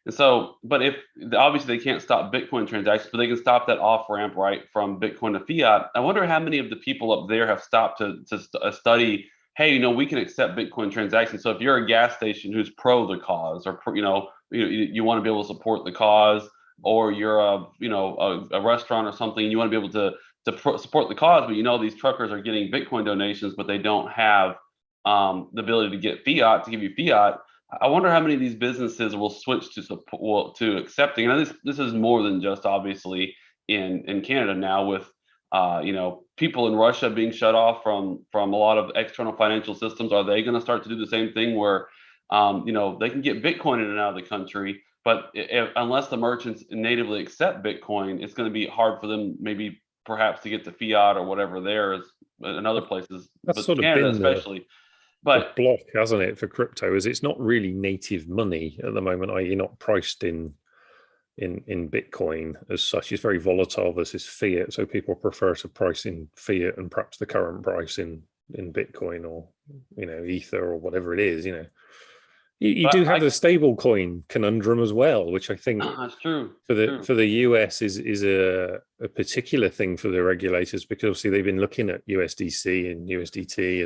And so, but if obviously they can't stop Bitcoin transactions, but they can stop that off ramp right from Bitcoin to fiat. I wonder how many of the people up there have stopped to study. Hey, we can accept Bitcoin transactions. So if you're a gas station who's pro the cause, or you want to be able to support the cause, or you're a restaurant or something, and you want to be able to support the cause, but these truckers are getting Bitcoin donations, but they don't have the ability to get fiat, to give you fiat. I wonder how many of these businesses will switch to accepting. And this is more than just obviously in Canada now, with people in Russia being shut off from a lot of external financial systems. Are they going to start to do the same thing where they can get Bitcoin in and out of the country, but unless the merchants natively accept Bitcoin, it's going to be hard for them maybe perhaps to get to fiat or whatever there is in other places, That's but sort of Canada been especially. But the block, hasn't it, for crypto, is it's not really native money at the moment, i.e. not priced in Bitcoin as such. It's very volatile versus fiat, so people prefer to price in fiat and perhaps the current price in Bitcoin or Ether or whatever it is. You do have the stable coin conundrum as well, which I think that's true for the US is a particular thing for the regulators, because obviously they've been looking at USDC and USDT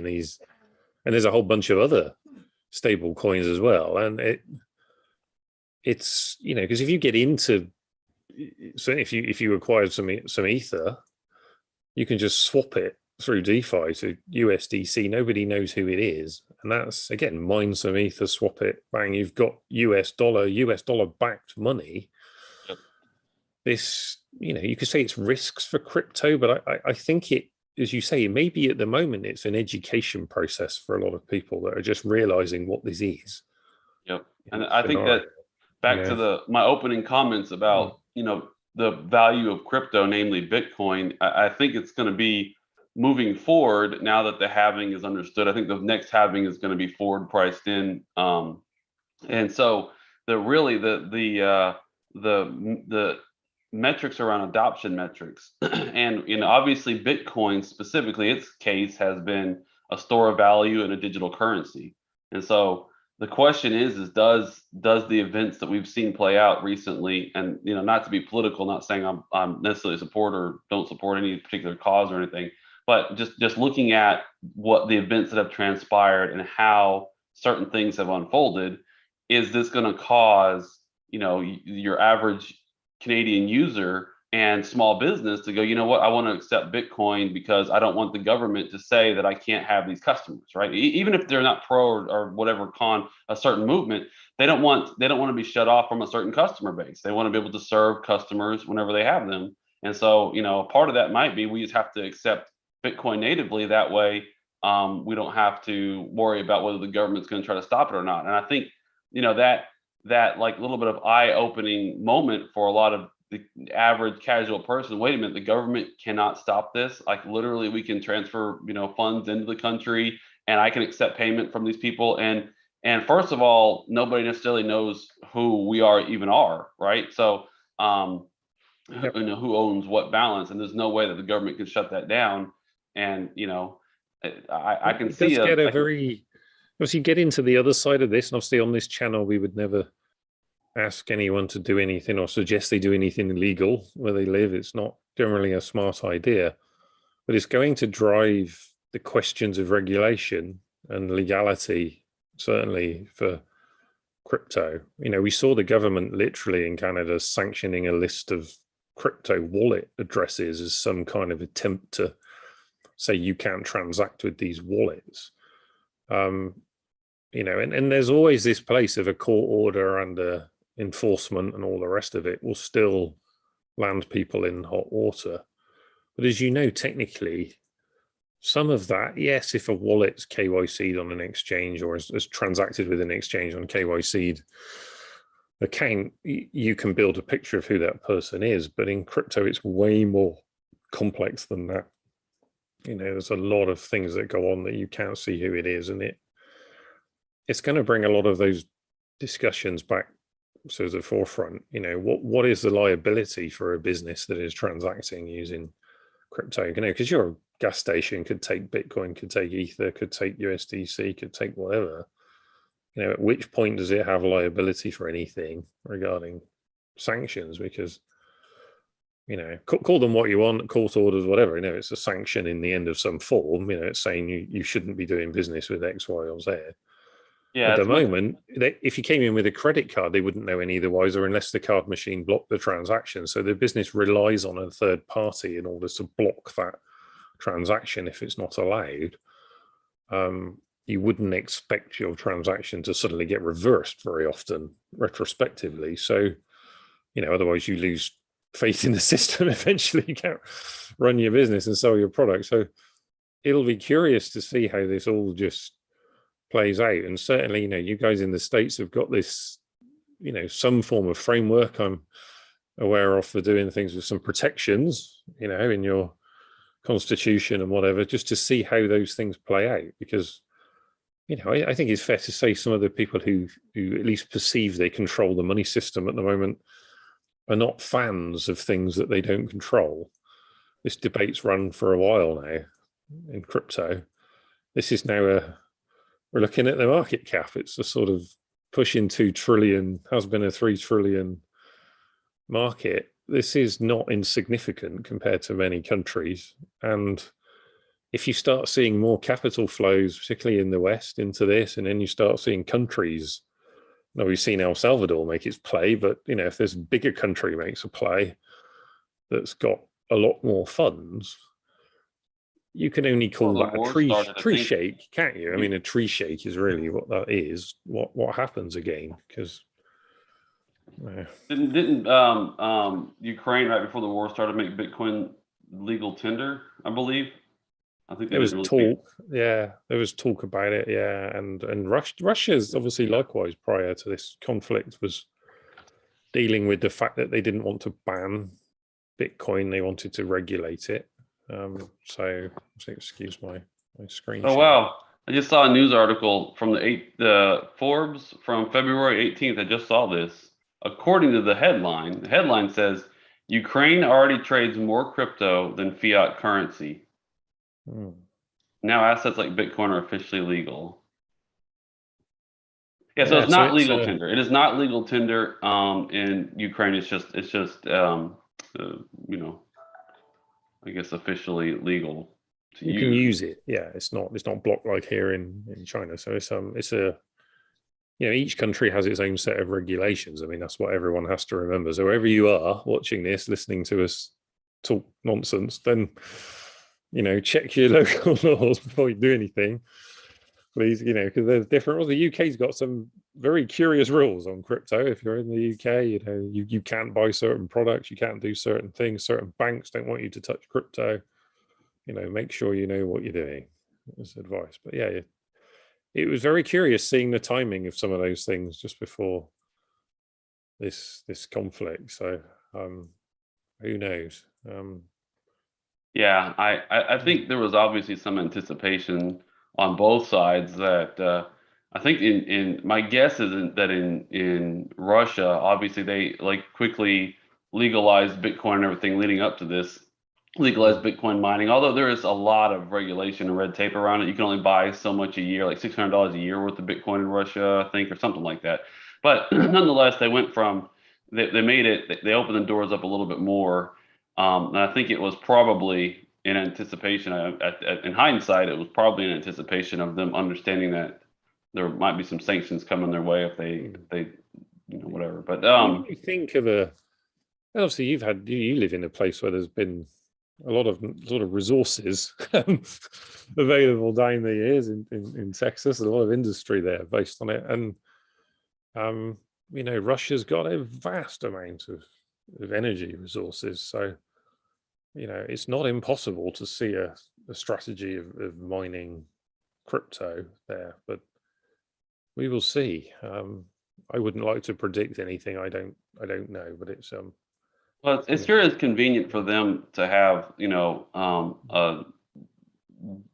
and there's a whole bunch of other stable coins as well. And it's because if you get into, so if you acquired some Ether, you can just swap it through DeFi to USDC. Nobody knows who it is, and that's, again, mine some Ether, swap it, bang, you've got US dollar backed money. Yep. this, you could say it's risks for crypto, but I think it, as you say, maybe at the moment it's an education process for a lot of people that are just realizing what this is Yep. in And this I think that scenario. back to my opening comments Mm. about, the value of crypto, namely Bitcoin, I think it's going to be moving forward now that the halving is understood. I think the next halving is going to be forward priced in. And so the really the metrics around adoption metrics, and obviously Bitcoin specifically, its case has been a store of value and a digital currency. And so the question is does the events that we've seen play out recently, and not to be political, not saying I'm necessarily support or don't support any particular cause or anything, but just looking at what the events that have transpired and how certain things have unfolded, is this going to cause your average Canadian user and small business to go, what, I want to accept Bitcoin because I don't want the government to say that I can't have these customers, right? Even if they're not pro or whatever con a certain movement, they don't want to be shut off from a certain customer base. They want to be able to serve customers whenever they have them. And so, part of that might be we just have to accept Bitcoin natively. That way, we don't have to worry about whether the government's going to try to stop it or not. And I think that like little bit of eye-opening moment for a lot of the average casual person. Wait a minute, the government cannot stop this. Like literally, we can transfer funds into the country, and I can accept payment from these people. And first of all, nobody necessarily knows who we are, right? So Yep. who owns what balance, and there's no way that the government can shut that down. And I can It see does get a I can, very, obviously, get into the other side of this. And obviously, on this channel, we would never ask anyone to do anything or suggest they do anything illegal where they live. It's not generally a smart idea, but it's going to drive the questions of regulation and legality, certainly for crypto. We saw the government literally in Canada sanctioning a list of crypto wallet addresses as some kind of attempt to say you can't transact with these wallets. And there's always this place of a court order and enforcement and all the rest of it will still land people in hot water. But as you know, technically, some of that, yes, if a wallet's KYC'd on an exchange or is transacted with an exchange on KYC'd account, you can build a picture of who that person is. But in crypto, it's way more complex than that. There's a lot of things that go on that you can't see who it is, and it's going to bring a lot of those discussions back to the forefront. What is the liability for a business that is transacting using crypto? Because your gas station could take Bitcoin, could take Ether, could take USDC, could take whatever. At which point does it have liability for anything regarding sanctions? Because call them what you want, court orders, whatever. It's a sanction in the end of some form. It's saying you shouldn't be doing business with X, Y, or Z. yeah, At the it's much. moment, if you came in with a credit card, they wouldn't know any otherwise, or unless the card machine blocked the transaction. So the business relies on a third party in order to block that transaction if it's not allowed. You wouldn't expect your transaction to suddenly get reversed very often retrospectively. So, otherwise you lose faith in the system. Eventually you can't run your business and sell your product. So it'll be curious to see how this all just plays out. And certainly, you guys in the States have got this, some form of framework I'm aware of for doing things with some protections, in your constitution and whatever, just to see how those things play out. Because, I think it's fair to say some of the people who at least perceive they control the money system at the moment are not fans of things that they don't control. This debate's run for a while now in crypto. This is now we're looking at the market cap. It's a sort of pushing 2 trillion, has been a 3 trillion market. This is not insignificant compared to many countries. And if you start seeing more capital flows, particularly in the West, into this, and then you start seeing countries, now we've seen El Salvador make its play, but if this bigger country makes a play that's got a lot more funds, you can only call Well, the that a war tree started, I think. shake, can't you? I mean, a tree shake is really what that is. What happens again? Because Yeah. Didn't Ukraine right before the war started make Bitcoin legal tender, I believe. I think they There didn't was really speak. talk, yeah, there was talk about it, yeah, and Russia's obviously likewise prior to this conflict was dealing with the fact that they didn't want to ban Bitcoin, they wanted to regulate it. So excuse my screen Oh share. wow. I just saw a news article from the Forbes from February 18th. I just saw this. According to the headline says Ukraine already trades more crypto than fiat currency. Hmm. Now assets like Bitcoin are officially legal. Yeah, so Yeah, it's so not it's legal tender. It is not legal tender in Ukraine. It's just uh, you know, I guess officially legal to you can use. use it. Yeah, it's not blocked like here in China. So it's a each country has its own set of regulations. I mean, that's what everyone has to remember. So wherever you are watching this, listening to us talk nonsense, then check your local laws before you do anything. Please, because there's different rules. The UK's got some very curious rules on crypto. If you're in the UK, you can't buy certain products, you can't do certain things. Certain banks don't want you to touch crypto. Make sure you know what you're doing. That's advice. But yeah, it was very curious seeing the timing of some of those things just before this conflict. So who knows? Yeah, I think there was obviously some anticipation on both sides that I think in my guess is that in Russia, obviously they like quickly legalized Bitcoin and everything leading up to this, legalized Mm. Bitcoin mining. Although there is a lot of regulation and red tape around it, you can only buy so much a year, like $600 a year worth of Bitcoin in Russia, I think, or something like that. But nonetheless, they went from they made it, they opened the doors up a little bit more. And I think it was probably in anticipation, in hindsight, it was probably in anticipation of them understanding that there might be some sanctions coming their way if they whatever. But When you think of obviously you live in a place where there's been a lot of sort of resources available down the years in Texas, a lot of industry there based on it, and um, Russia's got a vast amount of energy resources, so it's not impossible to see a strategy of mining crypto there, but we will see. I wouldn't like to predict anything. I don't know, but it's well, it you know sure is convenient for them to have a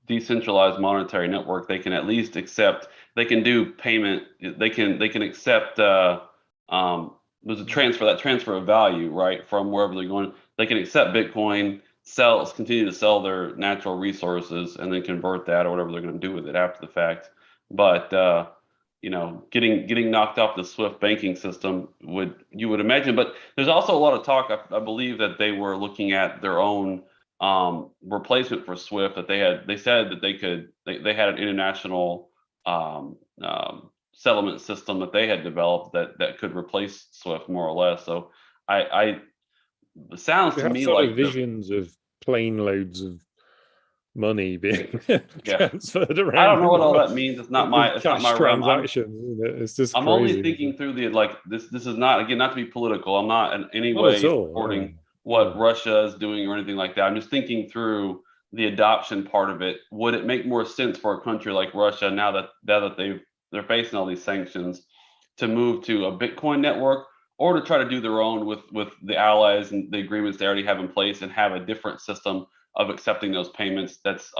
decentralized monetary network. They can at least accept. They can do payment. They can accept. There's a transfer of value, right, from wherever they're going. They can accept Bitcoin, continue to sell their natural resources, and then convert that or whatever they're going to do with it after the fact. But getting knocked off the SWIFT banking system you would imagine. But there's also a lot of talk. I believe that they were looking at their own replacement for SWIFT. That they said that they had an international settlement system that they had developed that could replace SWIFT more or less. So I it sounds you to have me sort like of visions of plane loads of money being yeah. transferred I don't around know in what the all world that means. with It's not my cash realm. transactions. It's just I'm only crazy. thinking through the like this is not, again, not to be political. I'm not in any Not at way all. supporting No. what Russia is doing or anything like that. I'm just thinking through the adoption part of it. Would it make more sense for a country like Russia now that they're facing all these sanctions to move to a Bitcoin network or to try to do their own with the allies and the agreements they already have in place and have a different system of accepting those payments that's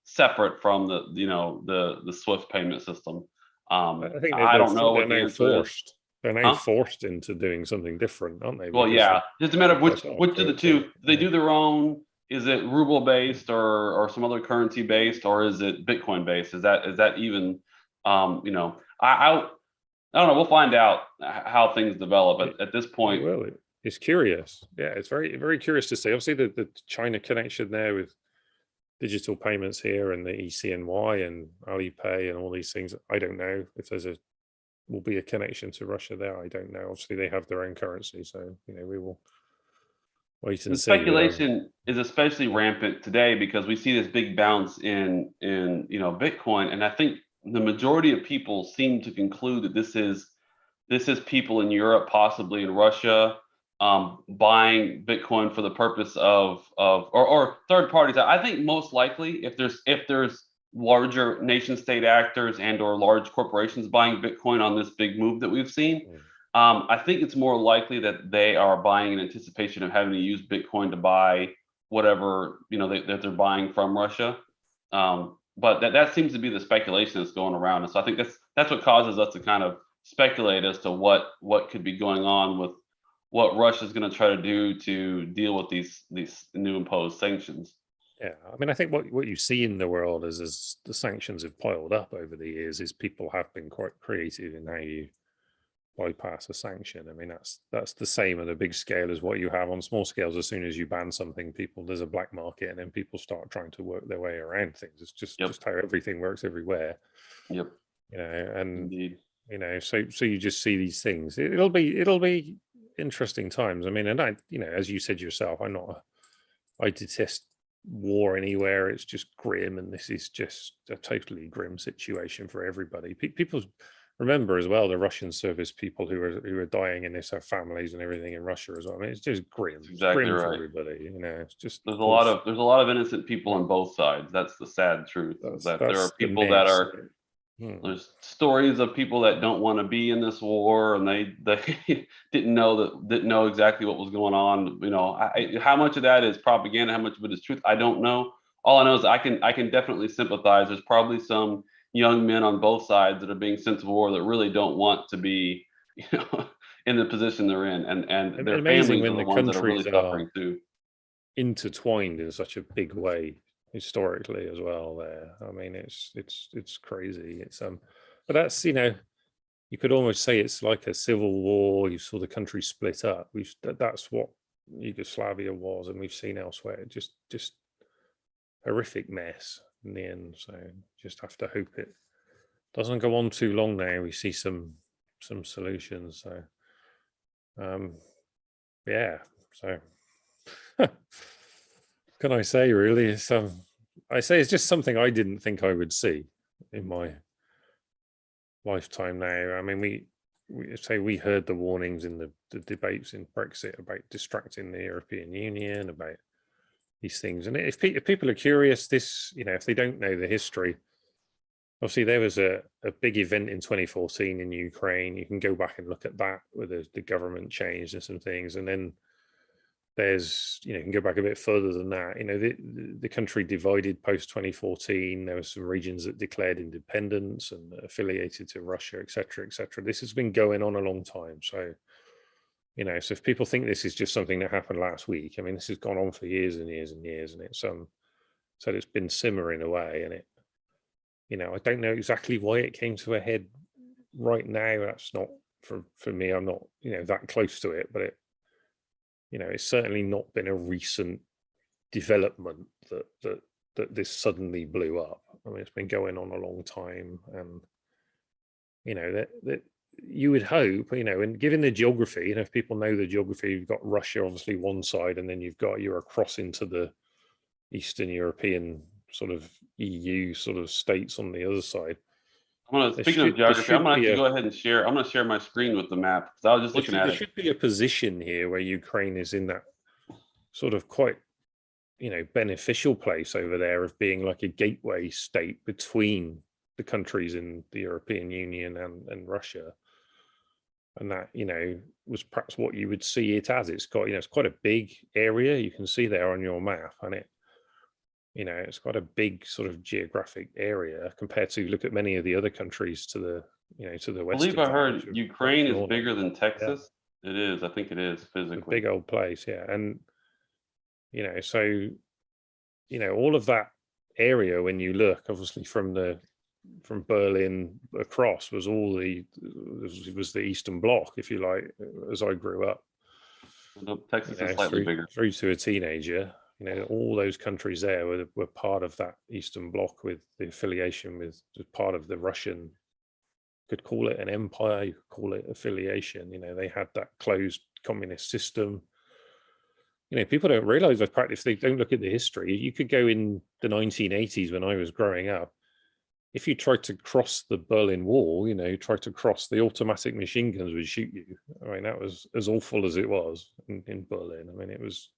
separate from the Swift payment system. I think I don't know they're what the now answer is. forced. They're now Huh? forced into doing something different, aren't they? Well, Because yeah, just a matter of which that's not which of the two. to Do they do their own? Is it ruble based or some other currency based, or is it Bitcoin based? Is that even I don't know. We'll find out how things develop. it, At this it point, will. It's curious. Yeah, it's very very curious to see. Obviously, the China connection there with digital payments here and the ECNY and Alipay and all these things. I don't know if will be a connection to Russia there. I don't know. Obviously, they have their own currency, so we will wait the and see. But speculation is especially rampant today because we see this big bounce in Bitcoin, and I think the majority of people seem to conclude that this is this is people in Europe, possibly in Russia, buying Bitcoin for the purpose or third parties. I think most likely, if there's larger nation state actors and or large corporations buying Bitcoin on this big move that we've seen, Mm. I think it's more likely that they are buying in anticipation of having to use Bitcoin to buy whatever that they're buying from Russia. But that seems to be the speculation that's going around, and so I think that's what causes us to kind of speculate as to what could be going on with what Russia's going to try to do to deal with these new imposed sanctions. Yeah, I mean, I think what you see in the world is as the sanctions have piled up over the years, is people have been quite creative in how you bypass a sanction. I mean, that's the same at a big scale as what you have on small scales. As soon as you ban something, there's a black market, and then people start trying to work their way around things. It's Yep. just how everything works everywhere, Yep. and Indeed. so you just see these things. It'll be interesting times. I mean, and as you said yourself, I detest war anywhere. It's just grim, and this is just a totally grim situation for everybody. People remember as well the Russian service people who are dying, and they have families and everything in Russia as well. I mean, it's just grim. That's It's exactly grim for right. everybody. It's just There's a lot awful. of there's a lot of innocent people on both sides. That's the sad truth, is that there are That's the people that mess. are Hmm. there's stories of people that don't want to be in this war, and they didn't know exactly what was going on. How much of that is propaganda, how much of it is truth, I don't know. All I know is I can definitely sympathize. There's probably some young men on both sides that are being sent to war that really don't want to be, you know, in the position they're in, and their Amazing families are when the the ones that are really countries are suffering too. intertwined in such a big way historically as well. There, I mean, it's crazy. But that's you could almost say it's like a civil war. You saw the country split up. That's what Yugoslavia was, and we've seen elsewhere. Just horrific mess in the end. So just have to hope it doesn't go on too long now. We see some solutions. So yeah. So can I say really? I say it's just something I didn't think I would see in my lifetime now. I mean, we heard the warnings in the debates in Brexit about distracting the European Union, about these things. And if people are curious, if they don't know the history, obviously there was a big event in 2014 in Ukraine. You can go back and look at that, where the government changed and some things. And then there's, you can go back a bit further than that. The country divided post 2014. There were some regions that declared independence and affiliated to Russia, et cetera, et cetera. This has been going on a long time. So, so if people think this is just something that happened last week, I mean, this has gone on for years and years and years, and it's been simmering away. And I don't know exactly why it came to a head right now. That's not for me. I'm not, that close to it, but it's certainly not been a recent development that this suddenly blew up. I mean, it's been going on a long time, and that you would hope, and given the geography, if people know the geography, you've got Russia obviously one side, and then you're across into the Eastern European sort of EU sort of states on the other side. Speaking of There geography, I'm should gonna be actually a go ahead and share. I'm gonna share my screen with the map because I was just looking at there it. should be a position here where Ukraine is in that sort of quite beneficial place over there of being like a gateway state between the countries in the European Union and Russia. And that, was perhaps what you would see it as. It's got, it's quite a big area. You can see there on your map, and it's got a big sort of geographic area compared to, look at many of the other countries to the I west believe of I that, which heard are much Ukraine is smaller. bigger than Yeah, Texas. It is. I think it is a physically. big old place. Yeah. And, so, all of that area, when you look, obviously from Berlin across was was the Eastern Bloc, if you like, as I grew up, Texas is slightly bigger. through to a teenager. All those countries there were part of that Eastern Bloc, with the affiliation with part of the Russian. Could call it an empire, you could call it affiliation. They had that closed communist system. People don't realize that practice. They don't look at the history. You could go in the 1980s when I was growing up. if you tried to cross the Berlin Wall, tried to cross, the automatic machine guns would shoot you. I mean, that was as awful as it was in Berlin. I mean, it was.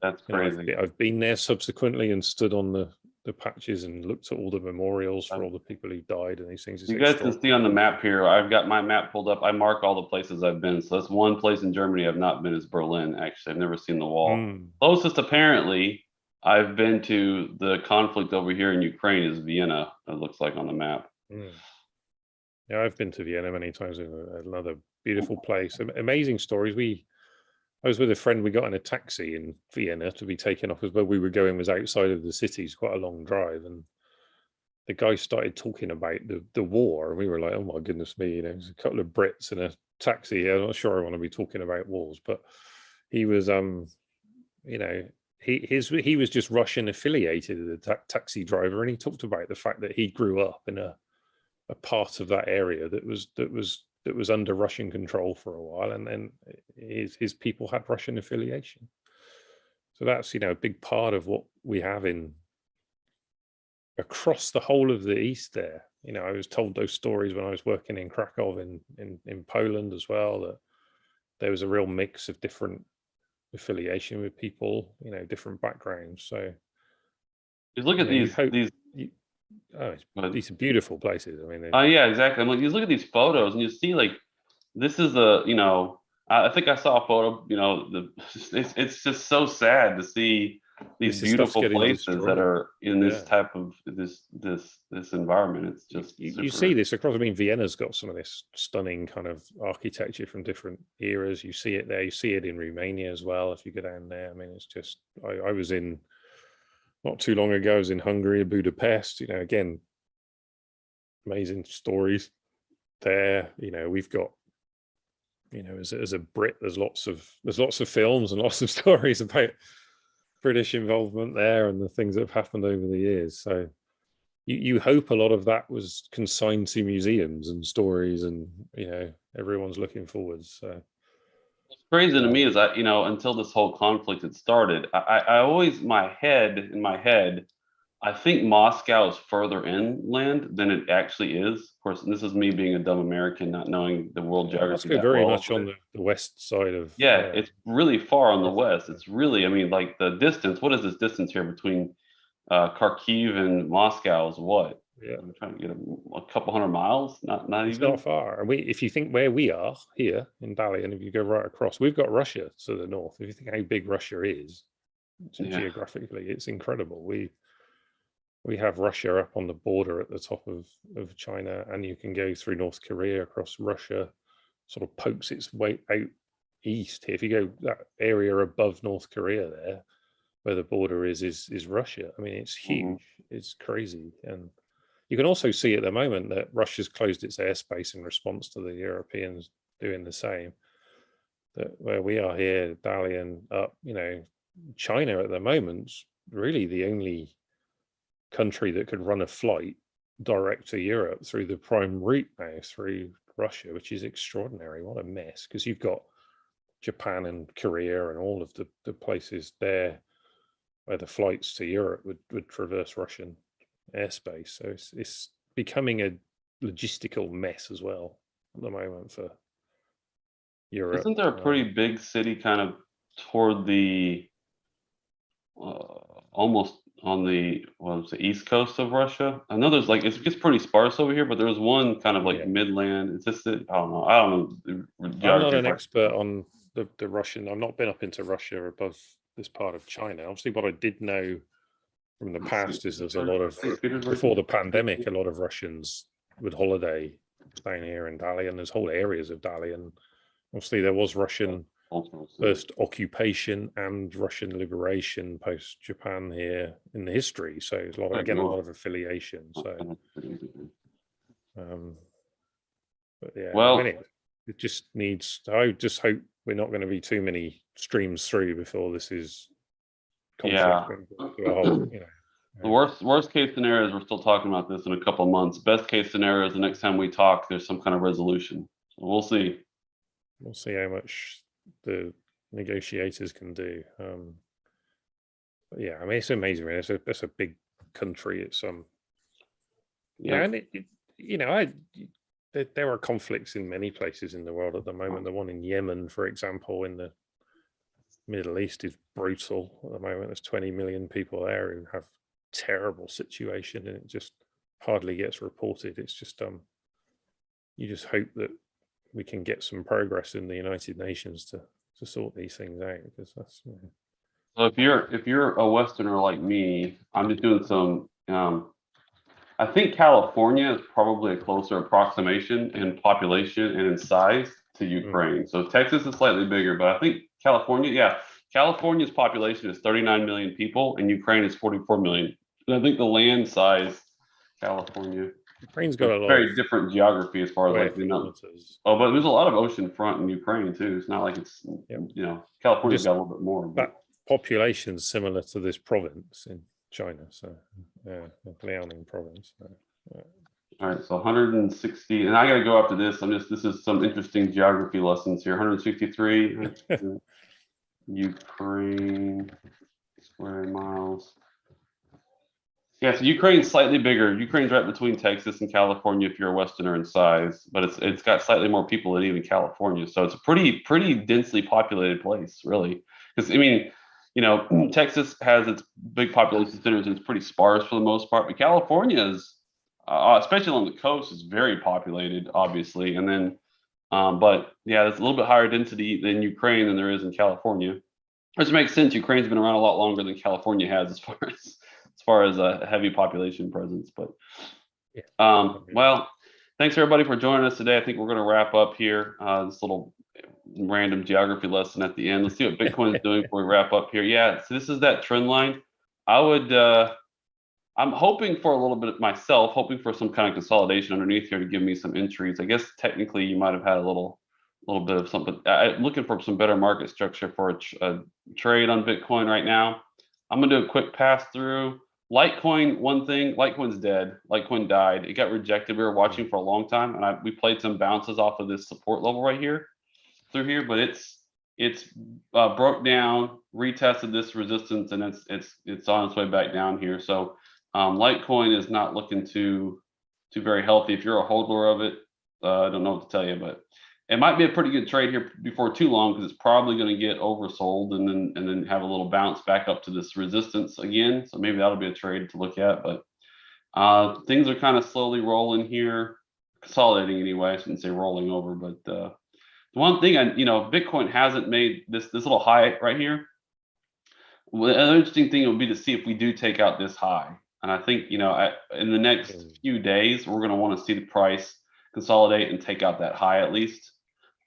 That's crazy. I've been there subsequently and stood on the patches and looked at all the memorials for all the people who died and these things. It's You guys can see on the map here, I've got my map pulled up. I mark all the places I've been. So that's one place in Germany I've not been, is Berlin. Actually, I've never seen the wall. Closest, apparently, I've been to the conflict over here in Ukraine is Vienna, it looks like on the map. Yeah, I've been to Vienna many times. Another beautiful place. Amazing stories. I was with a friend. We got in a taxi in Vienna to be taken off, as where we were going was outside of the city. It's quite a long drive, and the guy started talking about the war, and we were like, "Oh my goodness me!" There's a couple of Brits in a taxi. I'm not sure I want to be talking about wars, but he was, he was just Russian affiliated as a taxi driver, and he talked about the fact that he grew up in a part of that area that was under Russian control for a while, and then his people had Russian affiliation. So that's a big part of what we have in across the whole of the East there. I was told those stories when I was working in Krakow in Poland as well, that there was a real mix of different affiliation with people, different backgrounds. So just look at these these are beautiful places. I mean, yeah, exactly. I'm like, you look at these photos and you see, like, this is I think I saw a photo, it's just so sad to see these beautiful places that are in this type of this environment. It's just you see this across. I mean, Vienna's got some of this stunning kind of architecture from different eras. You see it there. You see it in Romania as well if you go down there. I mean, it's just, I was in, not too long ago, I was in Hungary, Budapest. Again, amazing stories there. We've got, as a Brit, there's lots of films and lots of stories about British involvement there and the things that have happened over the years. So you hope a lot of that was consigned to museums and stories, and everyone's looking forwards. So what's crazy to me is that, until this whole conflict had started, I always, in my head, I think Moscow is further inland than it actually is. Of course, and this is me being a dumb American, not knowing the world geography that very well. much on the west side of. Yeah, it's really far on the west. It's really, I mean, like the distance. What is this distance here between Kharkiv and Moscow? Is what? Yeah, I'm trying to get a couple hundred miles. Not it's even. not far. And if you think where we are here in Bali, and if you go right across, we've got Russia to the north. If you think how big Russia is geographically, it's incredible. We have Russia up on the border at the top of China, and you can go through North Korea across Russia, sort of pokes its way out east here. If you go that area above North Korea there, where the border is Russia. I mean, it's huge. It's crazy. And you can also see at the moment that Russia's closed its airspace in response to the Europeans doing the same. That where we are here, Dalian up, China at the moment's really the only country that could run a flight direct to Europe through the prime route now through Russia, which is extraordinary. What a mess, because you've got Japan and Korea and all of the places there where the flights to Europe would traverse Russian airspace. So it's becoming a logistical mess as well at the moment for Europe. Isn't there a pretty big city kind of toward the almost on the east coast of Russia? I know there's, like, it gets pretty sparse over here, but there was one kind of like midland. It's just, I don't know. I'm not an expert on the Russian. I've not been up into Russia above this part of China. Obviously, what I did know from the past is there's a lot of, before the pandemic, a lot of Russians would holiday down here in Dali, and there's whole areas of Dali. And obviously there was Russian first occupation and Russian liberation post Japan here in the history. So there's a lot of affiliation. So, but yeah, well, it just needs. I just hope we're not going to be too many streams through before this is conflict. The worst case scenario is we're still talking about this in a couple of months. Best case scenario is the next time we talk, there's some kind of resolution. So we'll see. We'll see how much the negotiators can do. But yeah, I mean, it's amazing. It's a big country. It's Yeah, and there are conflicts in many places in the world at the moment. The one in Yemen, for example, in the Middle East is brutal at the moment. There's 20 million people there who have terrible situation, and it just hardly gets reported. It's just you just hope that we can get some progress in the United Nations to sort these things out, because that's So if you're a Westerner like me, I'm just doing some. I think California is probably a closer approximation in population and in size to Ukraine. So Texas is slightly bigger, but I think California, yeah, California's population is 39 million people, and Ukraine is 44 million. And I think the land size, California, Ukraine's got a lot very of different geography as far as like kilometers. Oh, but there's a lot of ocean front in Ukraine too. It's not like it's California's got a little bit more. That population's similar to this province in China, so yeah, Liaoning province. All right, so 160, and I got to go after this. This is some interesting geography lessons here. 163 Ukraine square miles. Yeah, so Ukraine's slightly bigger. Ukraine's right between Texas and California if you're a Westerner in size, but it's got slightly more people than even California. So it's a pretty densely populated place, really. Because I mean, Texas has its big population centers and it's pretty sparse for the most part, but California is, especially along the coast, is very populated, obviously. And then, but yeah, there's a little bit higher density than Ukraine than there is in California, which makes sense. Ukraine's been around a lot longer than California has as far as a heavy population presence. But well, thanks everybody for joining us today. I think we're going to wrap up here. This little random geography lesson at the end. Let's see what Bitcoin is doing before we wrap up here. Yeah, so this is that trend line. I'm hoping for a little bit myself, hoping for some kind of consolidation underneath here to give me some entries. I guess technically you might have had a little bit of something. I'm looking for some better market structure for a trade on Bitcoin right now. I'm gonna do a quick pass through. Litecoin, one thing, Litecoin's dead. Litecoin died. It got rejected. We were watching for a long time, and we played some bounces off of this support level right here, through here, but it's broke down, retested this resistance, and it's on its way back down here. So Litecoin is not looking too very healthy. If you're a holder of it, I don't know what to tell you, but it might be a pretty good trade here before too long, because it's probably going to get oversold and then have a little bounce back up to this resistance again. So maybe that'll be a trade to look at. But things are kind of slowly rolling here, consolidating anyway. I shouldn't say rolling over, but the one thing Bitcoin hasn't made this little high right here. Well, another interesting thing would be to see if we do take out this high. And I think in the next few days we're going to want to see the price consolidate and take out that high at least.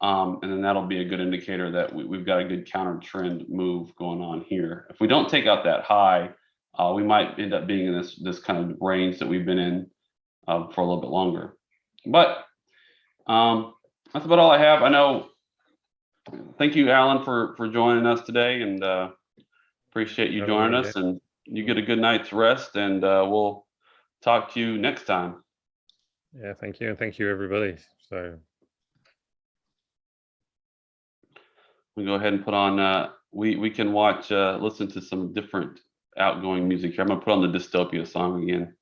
And then that'll be a good indicator that we've got a good counter trend move going on here. If we don't take out that high, we might end up being in this kind of range that we've been in for a little bit longer. But that's about all I have. I know. Thank you, Alan, for joining us today, and appreciate you joining us. And you get a good night's rest, and we'll talk to you next time. Yeah, thank you, and thank you, everybody. So we go ahead and put on. We can watch, listen to some different outgoing music here. I'm gonna put on the Dystopia song again.